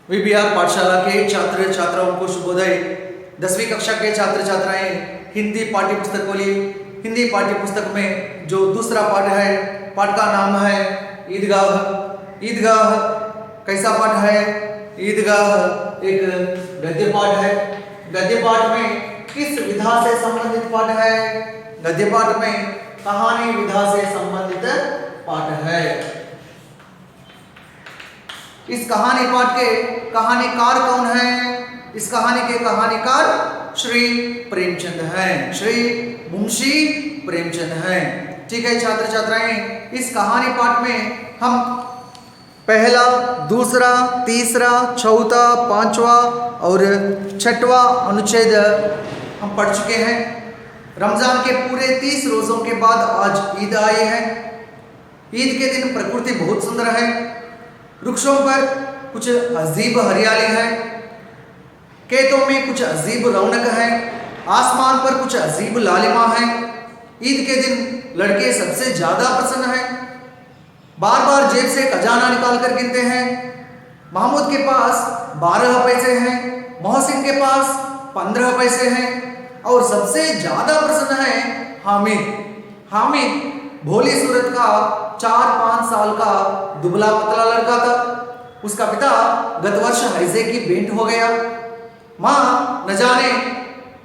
VBR पाठशाला के छात्र छात्राओं को शुभोदय। 10वीं कक्षा के छात्र छात्राएं हिंदी पाठ्य पुस्तक को लिए हिंदी पाठ्य पुस्तक में जो दूसरा पाठ है, पाठ का नाम है ईदगाह। ईदगाह कैसा पाठ है? ईदगाह एक गद्य पाठ है। गद्य पाठ में किस विधा से संबंधित पाठ है? गद्य पाठ में कहानी विधा से संबंधित पाठ है। इस कहानी पाठ के कहानीकार कौन है? इस कहानी के कहानीकार श्री प्रेमचंद हैं। श्री मुंशी प्रेमचंद हैं। ठीक है छात्र छात्राएं, इस कहानी पाठ में हम पहला, दूसरा, तीसरा, चौथा, पांचवा और छठवा अनुच्छेद हम पढ़ चुके हैं। रमजान के पूरे 30 रोजों के बाद आज ईद आई है। ईद के दिन प्रकृति बहुत सुंदर है। वृक्षों पर कुछ अजीब हरियाली है, खेतों में कुछ अजीब रौनक है, आसमान पर कुछ अजीब लालिमा है। ईद के दिन लड़के सबसे ज्यादा प्रसन्न हैं, बार बार जेब से खजाना निकाल कर गिनते हैं। महमूद के पास 12 पैसे हैं, मोहसिन के पास 15 पैसे हैं और सबसे ज्यादा प्रसन्न है हामिद। हामिद भोली सूरत का 4-5 साल का दुबला पतला लड़का था। उसका पिता गत वर्ष हैजे की भेंट हो गया। माँ न जाने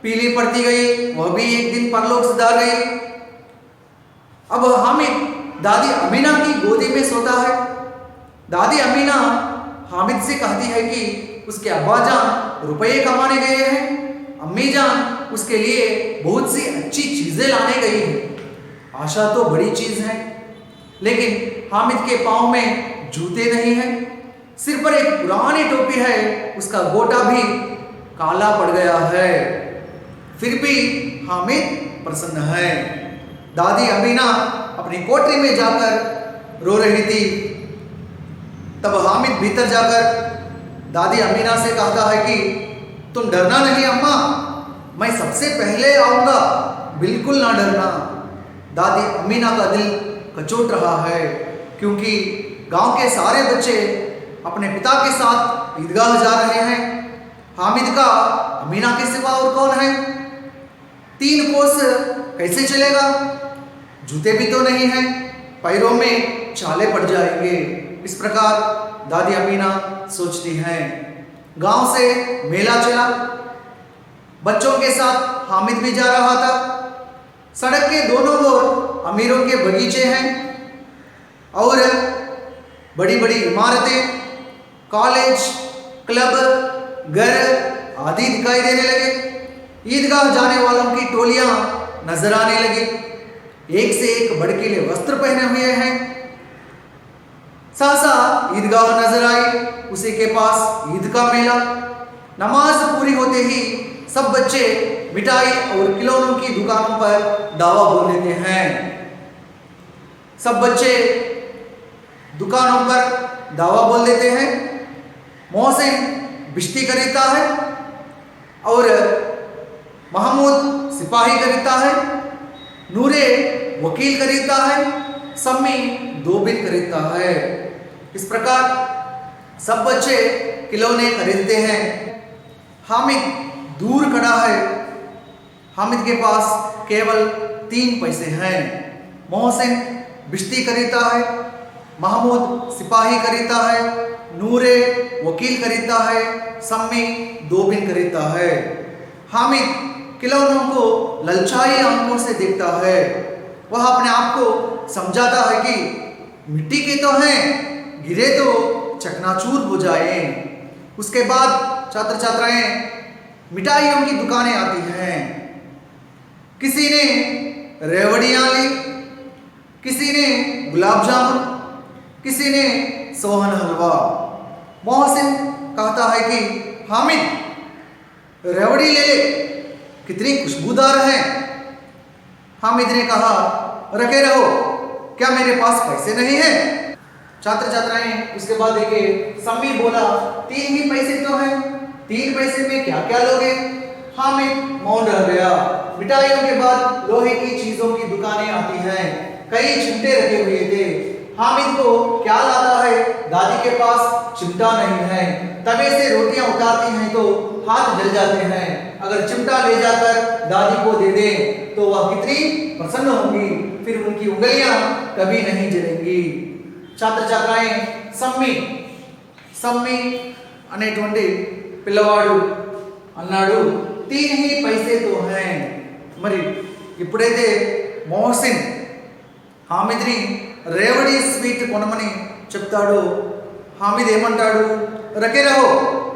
पीली पड़ती गई, वह भी एक दिन परलोक सिधार गई। अब हामिद दादी अमीना की गोदी में सोता है। दादी अमीना हामिद से कहती है कि उसके अब्बा जान रुपये कमाने गए हैं, अम्मी जान उसके लिए बहुत सी अच्छी चीजें लाने गई हैं। आशा तो बड़ी चीज है, लेकिन हामिद के पांव में जूते नहीं हैं। सिर पर एक पुरानी टोपी है, उसका गोटा भी काला पड़ गया है। फिर भी हामिद प्रसन्न है। दादी अमीना अपनी कोठरी में जाकर रो रही थी। तब हामिद भीतर जाकर दादी अमीना से कहता है कि तुम डरना नहीं अम्मा, मैं सबसे पहले आऊंगा, बिल्कुल ना डरना। दादी अमीना का दिल कचोट रहा है, क्योंकि गांव के सारे बच्चे अपने पिता के साथ ईदगाह जा रहे हैं। हामिद का अमीना के सिवा और कौन है? 3 कोस कैसे चलेगा? जूते भी तो नहीं हैं, पैरों में छाले पड़ जाएंगे। इस प्रकार दादी अमीना सोचती हैं। गांव से मेला चला, बच्चों के साथ हामिद भी जा रहा था। सड़क के दोनों ओर अमीरों के बगीचे हैं और बड़ी बड़ी इमारतें, कॉलेज, क्लब, घर आदि दिखाई देने लगे। ईदगाह जाने वालों की टोलियां नजर आने लगी। एक से एक भड़कीले वस्त्र पहने हुए हैं। सहसा ईदगाह नजर आई, उसी के पास ईद का मेला। नमाज पूरी होते ही सब बच्चे मिठाई और खिलौनों की दुकानों पर दावा बोल लेते हैं। सब बच्चे दुकानों पर दावा बोल देते हैं। मोहसिन बिश्ती खरीदता है और महमूद सिपाही खरीदता है। नूरे वकील खरीदता है, सम्मी दोबिन खरीदता है। इस प्रकार सब बच्चे खिलौने खरीदते हैं। हामिद दूर खड़ा है। हामिद के पास केवल 3 पैसे हैं। मोहसिन बिश्ती खरीदता है, महमूद सिपाही खरीदता है, नूरे वकील खरीदता है, सम्मी दोबिन खरीदता है। हामिद खिलौनों को ललचाई आंखों से देखता है। वह अपने आप को समझाता है कि मिट्टी के तो हैं, गिरे तो चकनाचूर हो जाए। उसके बाद छात्र छात्राएं मिठाइयों की दुकानें आती हैं। किसी ने रेवड़ियां ली, किसी ने गुलाब जामुन, किसी ने सोहन हलवा। मोहसिन कहता है कि हामिद रेवड़ी ले ले, कितनी खुशबूदार है। हामिद ने कहा रखे रहो, क्या मेरे पास पैसे नहीं हैं? छात्र छात्राएं उसके बाद देखिए, सम्मी बोला 3 ही पैसे तो हैं, 3 पैसे में क्या क्या लोगे? हामिद मौन रह गया। मिठाइयों के बाद लोहे की चीजों की दुकानें आती हैं। कई चिमटे रखे हुए थे। हामिद को क्या लाता है, दादी के पास चिमटा नहीं है, तवे से रोटियां उतारती हैं तो हाथ जल जाते हैं, अगर चिमटा ले जाकर दादी को दे दे तो वह कितनी प्रसन्न होंगी, फिर उनकी उंगलियां कभी नहीं जलेंगी। छात्र छात्राएं సమ్మి సమ్మి అనేటువంటి పిల్లవాడు అన్నాడు తీన్ హీ పైసే తో హై, మరి ఇప్పుడైతే మోహసిన్ హామిద్ని రేవడి స్వీట్ కొనమని చెప్తాడు, హామిద్ ఏమంటాడు, రకే రహో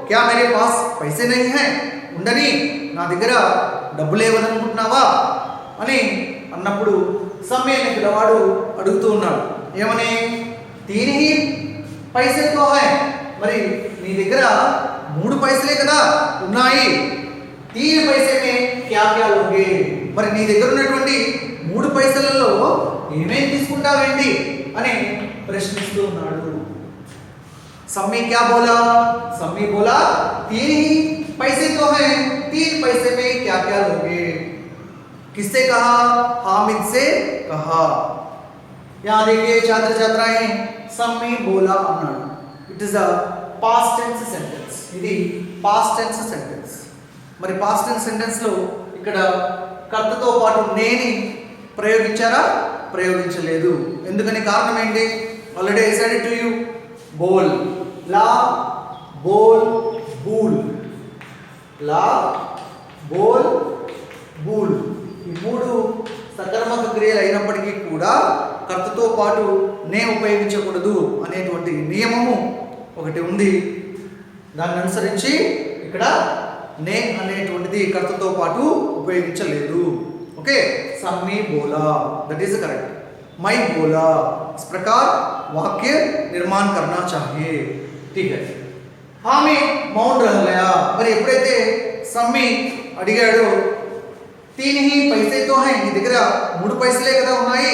క్యా మేరే పాస్ పైసే నహీ హై, ఉండని నా దగ్గర డబ్బు లేవనుకుంటున్నావా అని అన్నప్పుడు సమ్మి అనే పిల్లవాడు అడుగుతూ ఉన్నాడు ఏమని, తీన్ హీ పైసే తో హై, మరి నీ దగ్గర 3 పైసలే కదా ఉన్నాయి, 3 పైసే మే క్యా క్యా లోగే, మరి నీ దగ్గర ఉన్నటువంటి 3 పైసలలో ఏమేం తీసుకుంటావేంటి అని ప్రశ్నిస్తూ ఉన్నాడు। సమ్మి క్యా బోలా, సమ్మి బోలా 3 ही पैसे तो हैं, 3 पैसे में क्या क्या लोगे, किससे कहा, हामिद से कहा। यहाँ देखिए छात्र छात्राएं సమ్మి బోలా అన్నాడు, it is a past tense sentence, ఇది పాస్ట్ టెన్స్ సెంటెన్స్। మరి పాస్ట్ టెన్స్ సెంటెన్స్ లో ఇక్కడ కర్తతో పాటు నేని ప్రయోగించారా, ప్రయోగించలేదు, ఎందుకని కారణం ఏంటి, already I said it to you, బోల్ లా బోల్ బూల్, లా బోల్ బూల్, ఈ 3 సకర్మక క్రియలు అయినప్పటికీ కూడా కర్తతో పాటు నే ఉపయోగించకూడదు అనేటువంటి నియమము ఒకటి ఉంది, దాన్ని అనుసరించి ఇక్కడ నే అనేటువంటిది కర్తతో పాటు ఉపయోగించలేదు। ओके, सम्मी बोला, दैट इज करेक्ट, मैं बोला, इस प्रकार वाक्य निर्माण करना चाहिए, ठीक है। हामिद मौन रह गया, మరి ఎప్పుడైతే సమ్మి అడిగాడో 3 ही पैसे तो हैं, నీ దగ్గర 3 పైసలే కదా ఉన్నాయి,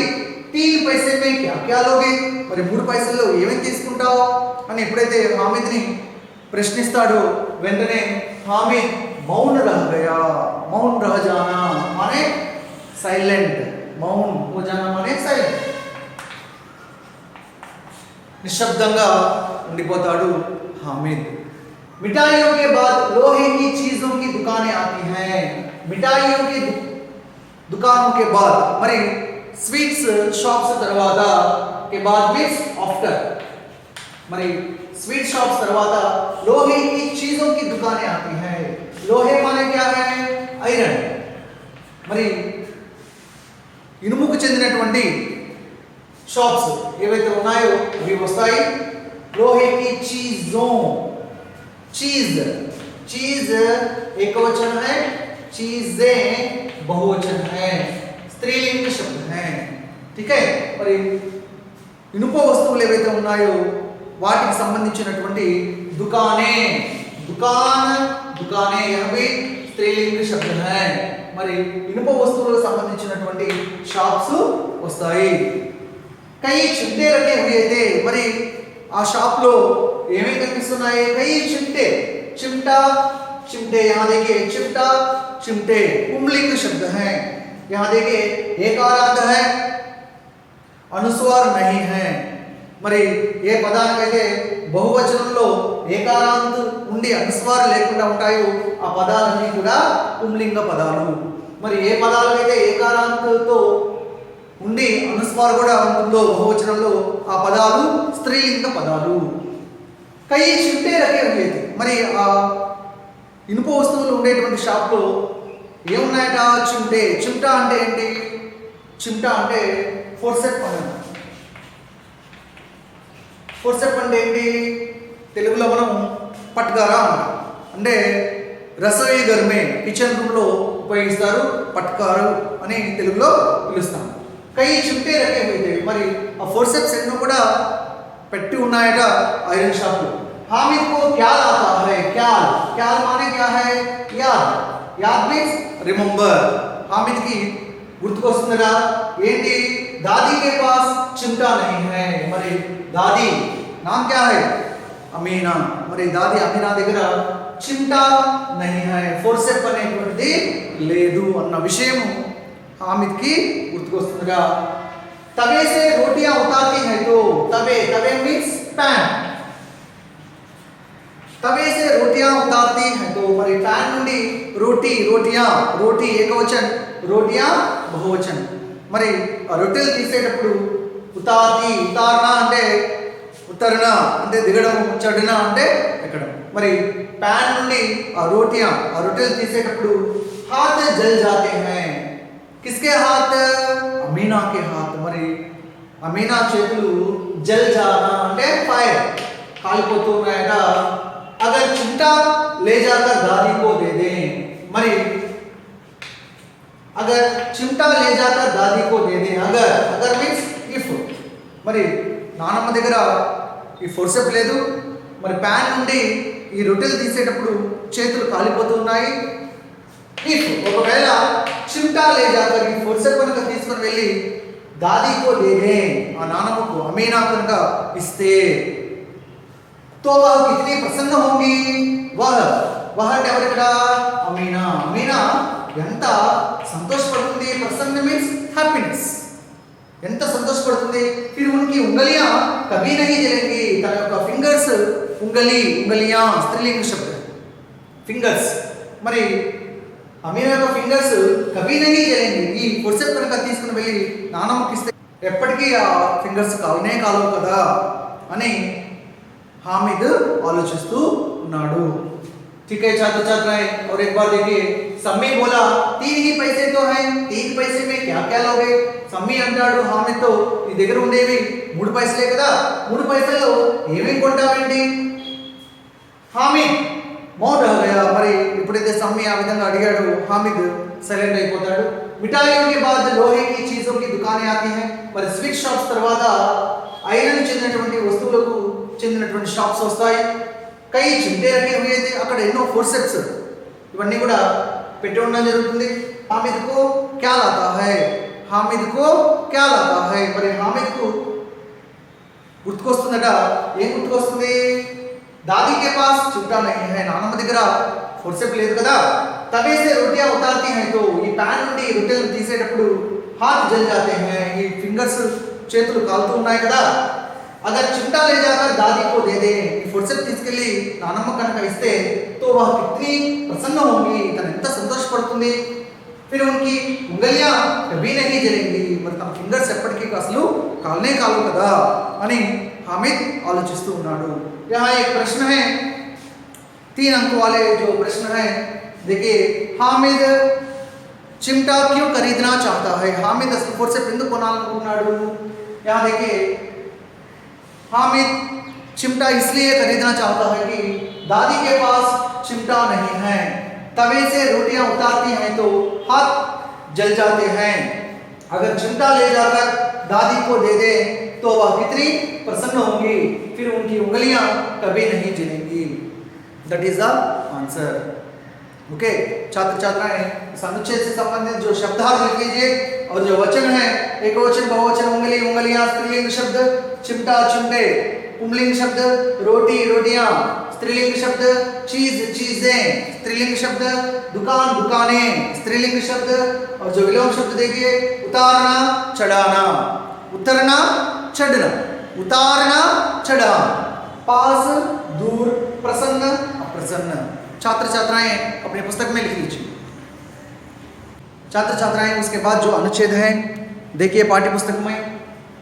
3 पैसे में क्या क्या लोगे, మరి 3 పైసల్లో ఏమేం తీసుకుంటావు అని ఎప్పుడైతే హామిద్ని ప్రశ్నిస్తాడో వెంటనే హామిద్ मौन रह गया, मौन रह जाना माने साइलेंट, मौन हो जाना माने साइलेंट, निशब्दंगा ఉండిపోతాడు हामिद। मिठाइयों के बाद लोहे की चीजों की दुकानें आती हैं, मिठाइयों की दुकानों के बाद మరి స్వీట్స్ షాప్స్ తర్వాత के बाद मीन्स आफ्टर, మరి स्वीट शॉप्स తర్వాత लोहे की चीजों की दुकानें आती हैं, लोहे माने क्या है, ఐరన్, మరి ఇనుముకు చెందినటువంటి షాప్స్ ఏవైతే ఉన్నాయో అవి వస్తాయి। लोहे की चीजों, चीज, चीज एकवचन है, चीजें बहुवचन है, स्त्रीलिंग शब्द है, ठीक है। మరి ఇనుప వస్తువులు ఏవైతే ఉన్నాయో వాటికి సంబంధించినటువంటి దుకానే, దుకాన్, దుకానే यहाँ भी స్త్రీలింగ శబ్ద है, మరి ఇనుప వస్తువులకు సంబంధించినటువంటి షాప్స్ వస్తాయి। కై చిమ్టే రखे हुए थे, మరి ఆ షాప్ లో ఏమేం కనిపిస్తున్నాయి, కై చిమ్టే, चिमटा, चिमटे, यहाँ देखिए चिमटा चिमटे पुंलिंग शब्द है, यहाँ देखिए एकारांत है, अनुस्वार नहीं है, మరి ఏ పదానికైతే బహువచనంలో ఏకారాంత ఉండి అనుస్వారం లేకుండా ఉంటాయో ఆ పదాలన్నీ కూడా పుంలింగ పదాలు, మరి ఏ పదాలకైతే ఏకారాంతతో ఉండి అనుస్వారం కూడా ఉంటుందో బహువచనంలో ఆ పదాలు స్త్రీలింగ పదాలు। కై చిమ్టే రకే ఉండేది, మరి ఆ ఇనుప వస్తువులు ఉండేటువంటి షాప్లో ఏమున్నాయట, చిమ్టే, చిమ్టా అంటే ఏంటి, చిమ్టా అంటే ఫోర్సెప్ అన్నమాట, ఫోర్సెప్ అంటే ఏంటి, తెలుగులో మనం పట్కారా అంటాం, అంటే రసోయి గర్మే కిచెన్ రూమ్లో ఉపయోగిస్తారు, పట్కారు అని తెలుగులో పిలుస్తాం। కై చిమ్టే రకే అయితే, మరి ఆ ఫోర్సెప్స్ ఎన్నో కూడా పెట్టి ఉన్నాయట ఐరన్ షాప్లో। हामिद को क्या आता है, क्या, क्या माने क्या है, याद, याद मीन्स रिमेंबर, हामिद की గుర్తుకొస్తుందిగా ఏంటి, दादी के पास चिमटा नहीं है, మరి दादी नाम क्या है, अमीना, మరి दादी अमीना దగ్గర चिमटा नहीं है, ఫోర్సెప్ అనేటువంటిది లేదు అన్న విషయం హామిద్ కి గుర్తుకొస్తుందిగా। तवे से रोटियां उतारती है तो तवे तवे मीन्स पैन तवे से रोटियां उतारती है तो మరి पैन నుండి రోటి రోటియాं రోటి ఏకవచన రోటియాं బహువచన మరి రొట్టెలు తీసేటప్పుడు ఉతార్తి ఉతారణ అంటే ఉత్తరణ అంటే దిగడం చడన అంటే ఎక్కడం మరి पैन నుండి ఆ రొట్టెలు తీసేటప్పుడు हाथ जल जाते हैं किसके हाथ अमीना के हाथ మరి అమీనా చేతులు జల్ జానా అంటే ఫైర్ కాలిపోతూ ఉన్నాయట अगर चिमटा ले जाकर दादी को दे दें మరి अगर चिमटा ले जाकर दादी को दे दें अगर मीन्स इफ మరి నానమ్మ దగ్గర ఈ ఫోర్సెప్ లేదు మరి ప్యాన్ నుండి ఈ రొట్టెలు తీసేటప్పుడు చేతులు కాలిపోతూ ఉన్నాయి ఇఫ్ ఒకవేళ చిమ్టా లే జాకర్ ఈ ఫోర్సెప్ కనుక తీసుకొని వెళ్ళి దాదీకో దేదే ఆ నానమ్మకు అమీనా కనుక ఇస్తే तो वह कितनी प्रसन्न होंगी वह అంటే ఎవరు ఇక్కడ అమీనా ఎంత సంతోషపడుతుంది ప్రసన్న మీన్స్ హ్యాపీనెస్ ఎంత సంతోషపడుతుంది फिर उनकी उंगलियां कभी नहीं जलेंगी తన యొక్క ఫింగర్స్ उंगलियां స్త్రీలింగ శబ్దం ఫింగర్స్ మరి అమీనా యొక్క ఫింగర్స్ కభీ నహీ జలేంగి ఈ ఫోర్సెప్ కనుక తీసుకుని వెళ్ళి నానమ్మకి ఇస్తే ఎప్పటికీ ఆ ఫింగర్స్ కాలనే కాలవు కదా అని हामिद आलोचिस्तू उन्नाडु ठीक है छात्र छात्राएं और एक बार देखिए सम्मी बोला 3 ही पैसे तो हैं 3 पैसे में क्या क्या लोगे सम्मी अंटाडु हामिद तो नी దగ్గర ఉండేవి 3 పైసలే కదా 3 పైసల్లో ఏమేం కొంటావేంటి हामिद మౌన్ రह गया మరి ఎప్పుడైతే సమ్మి ఆ విధంగా అడిగాడు हामिद సైలెంట్ అయిపోతాడు మిఠాయిयों के बाद लोहे की चीजों की दुकानें आती हैं మరి స్వీట్ షాప్స్ తర్వాత ఐరన్ చెందినటువంటి వస్తువులకు చెందినటువంటి షాప్స్ వస్తాయి కై చిమ్టే రखे हुए थे అక్కడ ఎన్నో ఫోర్సెప్స్ ఇవన్నీ కూడా పెట్టి ఉండడం జరుగుతుంది हामिद को क्या लाता है మరి हामिद को గుర్తుకొస్తుందట ఏం గుర్తుకొస్తుంది दादी के पास चिमटा नहीं है నానమ్మ దగ్గర ఫోర్సెప్ లేదు కదా तवे से रोटियां उतारती हैं तो ఈ ప్యాన్ నుండి రొట్టెలు తీసేటప్పుడు हाथ जल जाते हैं ఈ ఫింగర్స్ చేతులు కాలుతూ ఉన్నాయి కదా अगर चिमटा ले जाकर दादी को दे दे फुर्सत తీసుకెళ్ళి నానమ్మ కనుక ఇస్తే तो वह कितनी प्रसन्न होंगी తను ఎంత సంతోషపడుతుంది फिर उनकी उंगलियां कभी नहीं जलेंगी మరి తమ ఫింగర్స్ ఎప్పటికీ అసలు కాలనే కాలవు కదా అని हामिद ఆలోచిస్తూ ఉన్నాడు यहाँ एक प्रश्न है 3 अंक वाले जो प्रश्न है देखिए हामिद चिमटा क्यों खरीदना चाहता है हामिद असल फुर्सत ఎందుకు కొనాలనుకుంటున్నాడు यहाँ देखिए हामिद चिमटा इसलिए खरीदना चाहता है कि दादी के पास चिमटा नहीं है तवे से रोटियां उतारती हैं तो हाथ जल जाते हैं अगर चिमटा ले जाकर दादी को दे दे तो वह कितनी प्रसन्न होंगी फिर उनकी उंगलियां कभी नहीं जलेंगी that is the answer okay छात्र छात्राएं इस अनुच्छेद से संबंधित जो शब्दार्थ लिख लीजिए और जो वचन है एक वचन बहुवचन उंगलियां स्त्रीलिंग शब्द चिमटा चिमटे पुंलिंग शब्द रोटी रोटियां स्त्रीलिंग शब्द चीज चीजें स्त्रीलिंग शब्द दुकान दुकानें स्त्रीलिंग शब्द और जो विलोम शब्द देखिए उतारना चढ़ाना उतरना चढ़ना उतारना चढ़ाना पास दूर प्रसन्न अप्रसन्न छात्र छात्राएं अपने पुस्तक में लिख लीजिए छात्र छात्राएं उसके बाद जो अनुच्छेद है देखिए पाठ्य पुस्तक में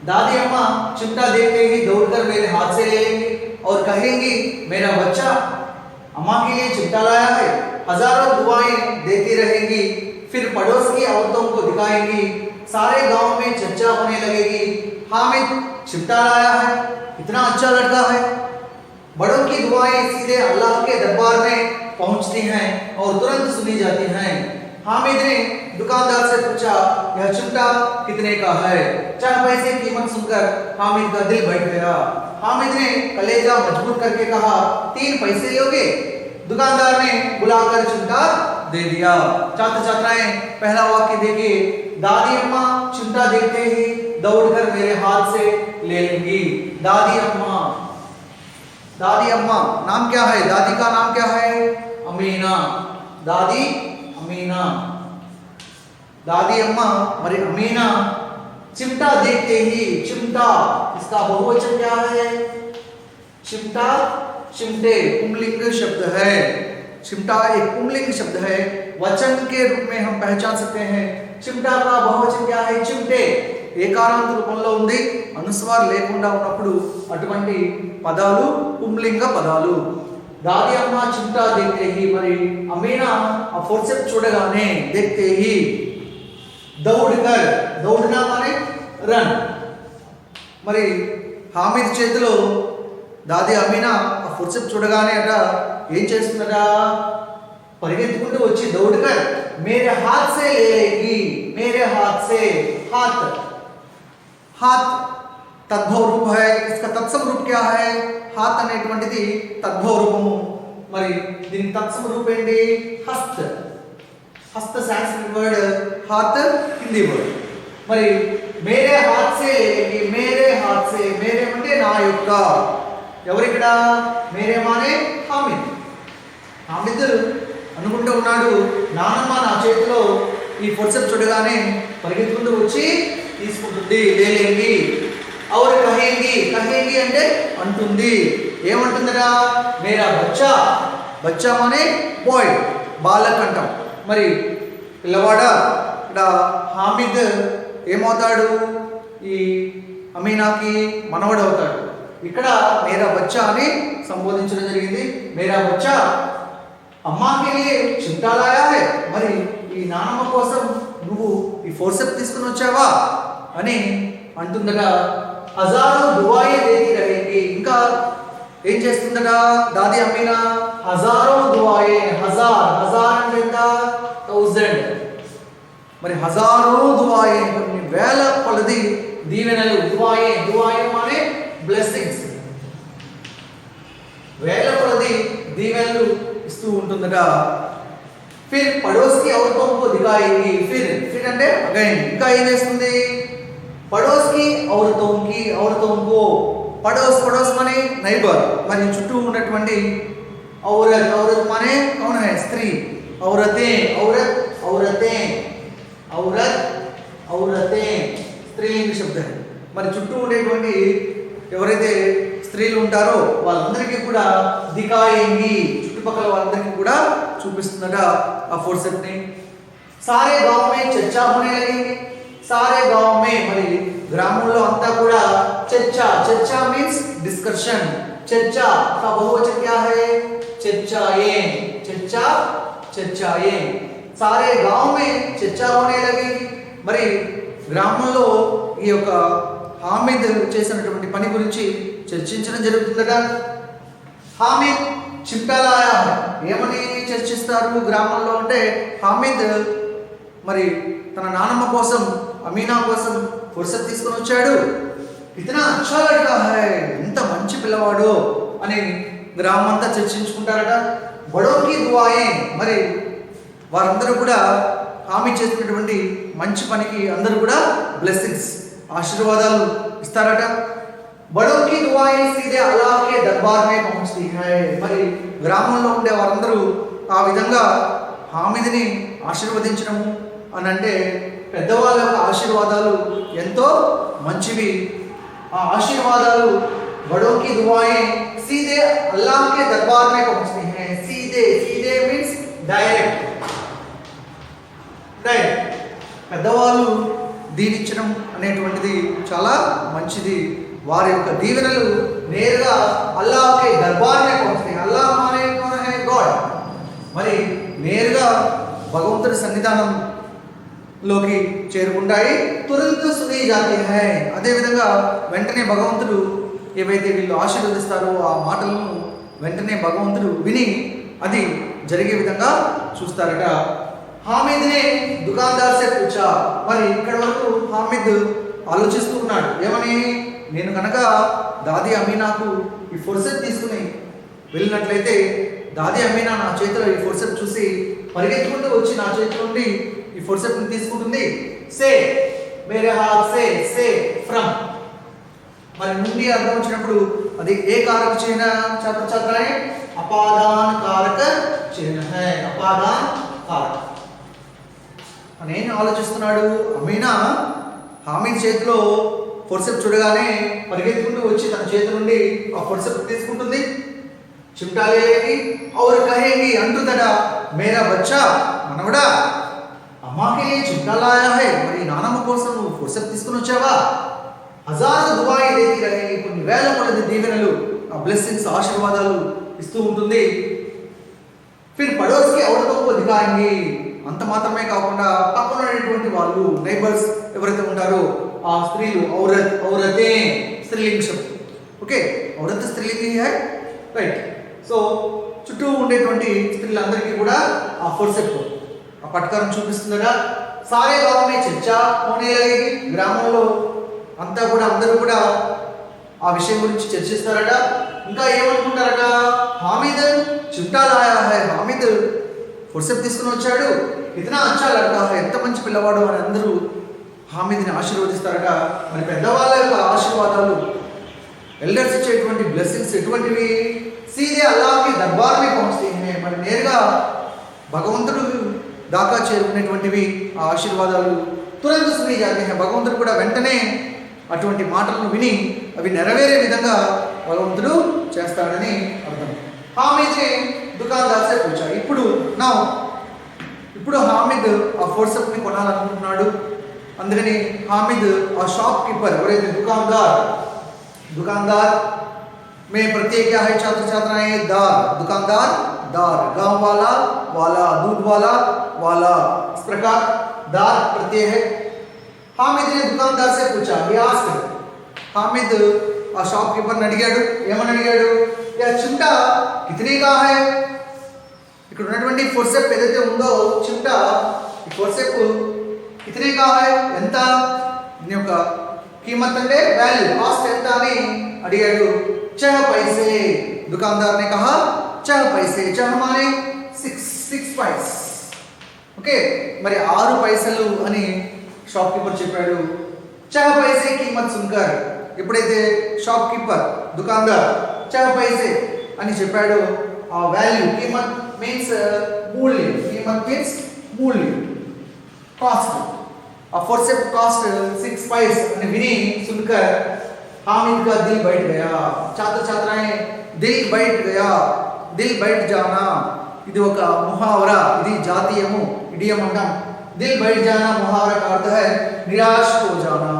दादी अम्मा चिमटा देखते ही दौड़कर मेरे हाथ से ले लेंगी और कहेंगी मेरा बच्चा अम्मा के लिए चिमटा लाया है हजारों दुआएं देती रहेंगी फिर पड़ोस की औरतों को दिखाएंगी सारे गांव में चर्चा होने लगेगी हामिद चिमटा लाया है इतना अच्छा लड़का है बड़ों की दुआएं सीधे अल्लाह के दरबार में पहुंचती हैं और तुरंत सुनी जाती हैं हामिद ने दुकानदार से पूछा यह चिमटा कितने का है 4 पैसे कीमत सुनकर हामिद का दिल बैठ गया हामिद ने कलेजा मजबूत करके कहा 3 पैसे लोगे दुकानदार ने बुलाकर चिमटा दे दिया छात्र छात्राएं पहला वाक्य देखिए दादी अम्मा चिमटा देखते ही दौड़कर मेरे हाथ से ले लेंगी दादी अम्मा नाम क्या है दादी का नाम क्या है अमीना दादी अम्मा మరి అమీనా चिमटा देखते ही, चिमटा इसका बहुवचन क्या है? चिमटा, चिमटे पुंलिंग शब्द है। चिमटा एक पुंलिंग शब्द है, वचन के रूप में हम पहचान सकते हैं। चिमटा का बहुवचन क्या है? चिमटे। ఏకారాంత రూపంలో ఉంది, అనుస్వార్ లేకుండా ఉన్నప్పుడు అటువంటి పదాలు పుంలింగ పదాలు. దాది అమ్మ చిమటా దేఖతే హి, మరి అమీనా ఆ ఫోర్సెప్ చూడగానే దేఖతే హి దౌడ్కర్, దౌడ్నా మానే రన్. మరి హామిద్ చేతిలో దాది అమీనా ఆ ఫోర్సెప్ చూడగానే అట ఏం చేస్తుందట? పరిగెత్తుకుంటూ వచ్చి దౌడ్కర్ మేరే హాత్ సే లే లేగి, మేరే హాత్ సే, हाथ, हाथ तद्भव रूप है, इसका तत्सम रूप क्या है? हाथ అనేటువంటిది తద్భవ రూపము. మరి దీని తత్సమ రూపం ఏంటి? హస్త. హస్త సంస్కృత వర్డ్, హాత్ హిందీ వర్డ్. మరి మేరే హాత్ సే లేగి, మేరే హాత్ సే, మేరే అంటే నా యొక్క. ఎవరిక్కడ? మేరే మానే హామిద్. హామిద్ అనుకుంటూ ఉన్నాడు, నానమ్మ నా చేతిలో ఈ ఫోర్సెప్ చూడగానే పరిగెత్తుకుంటూ వచ్చి తీసుకుంటుంది, లేలేంగి. और कहेंगी, कहेंगी అంటే అంటుంది. ఏమంటుందరా? మేరా బచ్చా, బచ్చా మానే బాయ్, బాలక్ అంటాం. మరి పిల్లవాడ, ఇక్కడ హామిద్ ఏమవుతాడు? ఈ అమీనాకి మనవడు అవుతాడు. ఇక్కడ మేరా బచ్చా అని సంబోధించడం జరిగింది. మేరా బచ్చా అమ్మా కే లియే చిమటా లాయా హై, మరి ఈ నానమ్మ కోసం నువ్వు ఈ ఫోర్సెప్ తీసుకుని వచ్చావా అని అంటుందట. హజారో దువాయే దేతి రహేంగి, ఇంకా ఏం చేస్తుందట దాది అమీనా? హజారో దువాయే, హజార్, హజార్ అంటే ఎంత? 1000. మరి హజారో దువాయే, కొన్ని వేల కొలది దీవెనలు. దువాయే, దువాయే మానే బ్లెస్సింగ్స్, వేల కొలది దీవెనలు ఇస్తూ ఉంటుందట. फिर पड़ोस की औरतों को दिखाएगी, फिर, फिर అంటే అగైన్ ఇంకా ఏం చేస్తుంది? పడోస్ కి औरतों को, పడోస్, పడోస్ మానే నైబర్, మరి చుట్టూ ఉన్నటువంటి औरत, औरत माने कौन है? स्त्री. औरतें, औरत, औरतें, औरत, औरतें స్త్రీలింగ శబ్దం. మరి చుట్టూ ఉండేటువంటి ఎవరైతే స్త్రీలు ఉంటారో వాళ్ళందరికీ కూడా దికాయేంగి, చుట్టుపక్కల వాళ్ళందరికీ కూడా చూపిస్తుందట ఆ ఫోర్సెప్ ని. సారే గాంव में చర్చా होने लगेगी, సారే गांव में, మరి గ్రామంలో అంతా కూడా చర్చా, చర్చా మీన్స్ డిస్కషన్. చర్చా का बहुवचन क्या है? चर्चाएं, చర్చా, చర్చాएं. సారే गांव में చర్చా होने लगेगी, మరి గ్రామంలో ఈ యొక్క హామిద్ చేసినటువంటి పని గురించి చర్చించడం జరుగుతుందట. హామిద్ చిమటా లాయా హై, ఏమని చర్చిస్తారు గ్రామంలో అంటే? హామిద్ మరి తన నానమ్మ కోసం, అమీనా కోసం ఫుర్సత్ తీసుకొని వచ్చాడు. ఇతనా అచ్చా లడ్కా హై, ఎంత మంచి పిల్లవాడు అని గ్రామం అంతా చర్చించుకుంటారట. బడోకి దువాయే, మరి వారందరూ కూడా హామీ చేసినటువంటి మంచి పనికి అందరూ కూడా బ్లెస్సింగ్స్, ఆశీర్వాదాలు ఇస్తారట. బడోं की दुआएं सीधे अल्लाह के दरबार में पहुंचती है, మరి గ్రామంలో ఉండే వారందరూ ఆ విధంగా హామిద్ని ఆశీర్వదించడం అని అంటే పెద్దవాళ్ళ యొక్క ఆశీర్వాదాలు ఎంతో మంచివి. ఆ ఆశీర్వాదాలు बड़ों की दुआएं सीधे अल्लाह के दरबार में पहुंचती हैं. सीधे, सीधे मीन्स डायरेक्ट, डायरेक्ट. పెద్దవాళ్ళు దీవించడం అనేటువంటిది చాలా మంచిది. వారి యొక్క దీవెనలు నేరుగా అల్లాహ్కే దర్బార్నే పहुंचతాయి. అల్లాహ్ మానే కౌన్ హై? గాడ్. మరి నేరుగా భగవంతుడి సన్నిధానంలోకి చేరుకుంటాయి. తురంత్ సునీ జాతి హై, అదే విధంగా వెంటనే భగవంతుడు ఏవైతే వీళ్ళు ఆశీర్వదిస్తారో ఆ మాటలను వెంటనే భగవంతుడు విని అది జరిగే విధంగా చూస్తారట. హామిద్నే దుకాందార్ సే పూచా, మరి ఇక్కడ వరకు హామిద్ ఆలోచిస్తూ ఉన్నాడు. ఏమని? నేను కనుక దాది అమీనాకు ఈ ఫుర్సత్ తీసుకుని వెళ్ళినట్లయితే దాది అమీనా నా చేతిలో ఈ ఫుర్సత్ చూసి పరిగెత్తుకుంటూ వచ్చి నా చేతిలో నుండి ఈ ఫుర్సత్ని తీసుకుంటుంది. సే, మేరే హాత్ సే, సే ఫ్రమ్. మరి నుండి అర్థం వచ్చినప్పుడు అది ఏ కారక చిహ్న? ఛాత్రఛాత్రాయే అపాదాన్ కారక చిహ్న హై, అపాదాన్ కారక. నేను ఆలోచిస్తున్నాడు, అమీనా హామిద్ చేతిలో ఫోర్సెప్ చూడగానే పరిగెత్తుకుంటూ వచ్చి తన చేతి నుండి ఆ ఫోర్సెప్ తీసుకుంటుంది. चिमटा ले लेगी और कहेगी अंटुतड़ा मेरा बच्चा मनवड़ा अम्मा के लिए चिमटा लाया है మరి నానమ్మ కోసం నువ్వు ఫోర్సెప్ తీసుకొని వచ్చావా. హజారు దుఆయి దేతి रहेगी కొన్ని వేల కొలది దీవెనలు ఆ బ్లెస్సింగ్స్ ఆశీర్వాదాలు ఇస్తూ ఉంటుంది. फिर पड़ोस की औरतों को दिखाएंगी అంత మాత్రమే కాకుండా పక్కన ఉన్నటువంటి వాళ్ళు నైబర్స్ ఎవరైతే ఉంటారో ఆ స్త్రీలు औरतें స్త్రీలింగ శబ్దం. ఓకే, औरत స్త్రీలింగి है రైట్. సో చుట్టూ ఉండేటువంటి స్త్రీలందరికీ కూడా ఆ ఫోర్సెప్ ఆ పట్కారం చూపిస్తుందట. సారే గావ్ మే చర్చా హోనే లగేగి గ్రామంలో అంతా కూడా అందరూ కూడా ఆ విషయం గురించి చర్చిస్తారట. ఇంకా ఏమనుకుంటారట, హామిద్ చిమ్టా లాయా హై, హామిద్ ఫోర్సెప్ తీసుకుని వచ్చాడు, ఇతనా అచ్చా లడ్కా హై, ఎంత మంచి పిల్లవాడు అని అందరూ హామిద్ని ఆశీర్వదిస్తారట. మరి పెద్దవాళ్ళ యొక్క ఆశీర్వాదాలు ఎల్డర్స్ ఇచ్చేటువంటి బ్లెస్సింగ్స్ ఎటువంటివి, సీదే అల్లాహ్కి దర్బార్ మే పహుంచతే హై, మరి నేరుగా భగవంతుడు దాకా చేరుకునేటువంటివి ఆ ఆశీర్వాదాలు తురంత సుని జాతే హై, భగవంతుడు కూడా వెంటనే అటువంటి మాటలను విని అవి నెరవేరే విధంగా భగవంతుడు చేస్తాడని అర్థం. హామిద్ని దుకాందార్ సే పూచా, ఇప్పుడు హామిద్ ఆ ఫోర్సెప్ని కొనాలనుకుంటున్నాడు. అందుకని హామిద్ ఆ షాప్ కీపర్ ఎవరైతే दुकानदार में प्रत्यय क्या है छात्र छात्राएं, दार, दुकानदार दार, गांव वाला वाला, दूध वाला वाला, इस प्रकार दार प्रत्यय है. हामिद ने दुकानदार से पूछा, हामिद आ शॉपकीपर ने अडिगाడు, ఏమని అడిగాడు, యా చిమ్టా కితనే కా హై, ఇక్కడ ఉన్నటువంటి ఫోర్సెప్ ఏదైతే ఉందో చిమ్టా, ఈ ఫోర్సెప్ కితనే కా హై, ఎంత, దీని యొక్క कीमत అంటే వాల్యూ, కాస్ట్ ఎంత అని అడిగాడు. 6 पैसे, दुकानदार ने कहा 6 पैसे, 6 माने 6 पैसे. ఓకే, మరి 6 పైసలు అని షాప్ కీపర్ చెప్పాడు. 6 पैसे कीमत सुनकर, ఎప్పుడైతే షాప్ కీపర్ దుకాందార్ 6 पैसे అని చెప్పాడు, ఆ వాల్యూ कीमत మీన్స్ మూల్యం, कीमत మీన్స్ మూల్యం, కాస్ట్. आ फोर्सेप कॉस्ट 6 पैसे ने विनी सुनकर हामिद का दिल बैठ गया. छात्र छात्राएं दिल बैठ गया, दिल बैठ जाना ఇది ఒక ముహావరా, ఇది జాతీయము ఇడియం అంటాం. दिल बैठ जाना मुहावरा का अर्थ है निराश हो जाना.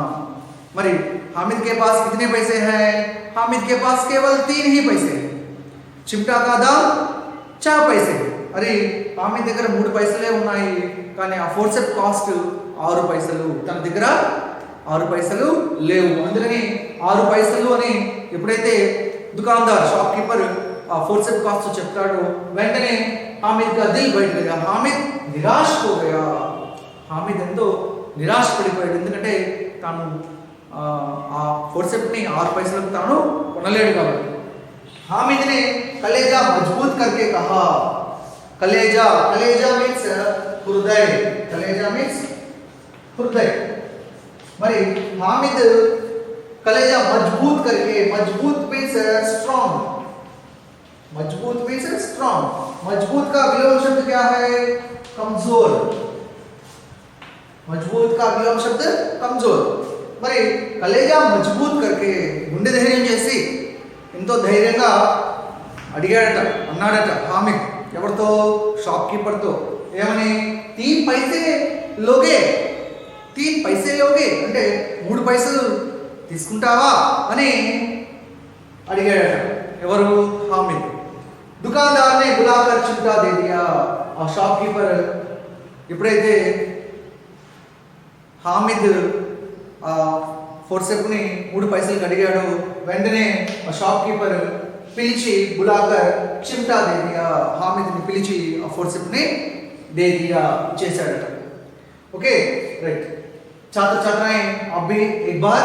మరి हामिद के पास कितने पैसे हैं, हामिद के पास केवल 3 ही पैसे हैं. चिमटा का दाम 4 पैसे. అరే హామిద్ దగ్గర 3 పైసలే ఉన్నాయి, కానీ ఆ ఫోర్సెప్ కాస్ట్ 6 పైసలు, తన దగ్గర 6 పైసలు లేవు. అందుకని 6 పైసలు అని ఎప్పుడైతే దుకాందార్ షాప్ కీపర్ ఆ ఫోర్సెప్ కాస్ట్ చెప్తాడో వెంటనే హామిద్ కా దిల్ బయట గయా, హామిద్ నిరాశ హో గయా. హామిద్ ఎంతో నిరాశ పడిపోయాడు, ఎందుకంటే తాను ఆ ఫోర్సెప్ని 6 పైసలకు తాను కొనలేడు కాబట్టి. हामिद ने कलेजा मजबूत करके कहा, कलेजा, कलेजा मीन्स हृदय, कलेजा मीन्स हृदय. మరి हामिद कलेजा मजबूत करके, मजबूत मीन्स स्ट्रॉन्ग, मजबूत मीन्स स्ट्रॉन्ग, मजबूत का विलोम शब्द क्या है, कमजोर, मजबूत का विलोम शब्द कमजोर. మరి కలేజా మజబూత్ करके గుండె ధైర్యం చేసి ఎంతో ధైర్యంగా అడిగాడట, అన్నాడట హామిద్ ఎవరితో, షాప్ కీపర్తో. ఏమని, 3 पैसे లోగే, 3 पैसे లోగే అంటే 3 పైసలు తీసుకుంటావా అని అడిగాడట. ఎవరు, హామిద్. దుకాందార్ నే బులాకర్ చిమ్టా దే దియా. ఆ షాప్ కీపర్ ఎప్పుడైతే హామిద్ ఆ ఫోర్సెప్ని 3 పైసలకు అడిగాడు, వెంటనే ఆ షాప్ కీపర్ పిలిచి బులాకర్ చిమ్టా దే దియా, హామిద్ని పిలిచి ఆ ఫోర్సెప్ని దే దియా చేశాడట. Okay right. छात्र छात्राएं अब भी एक बार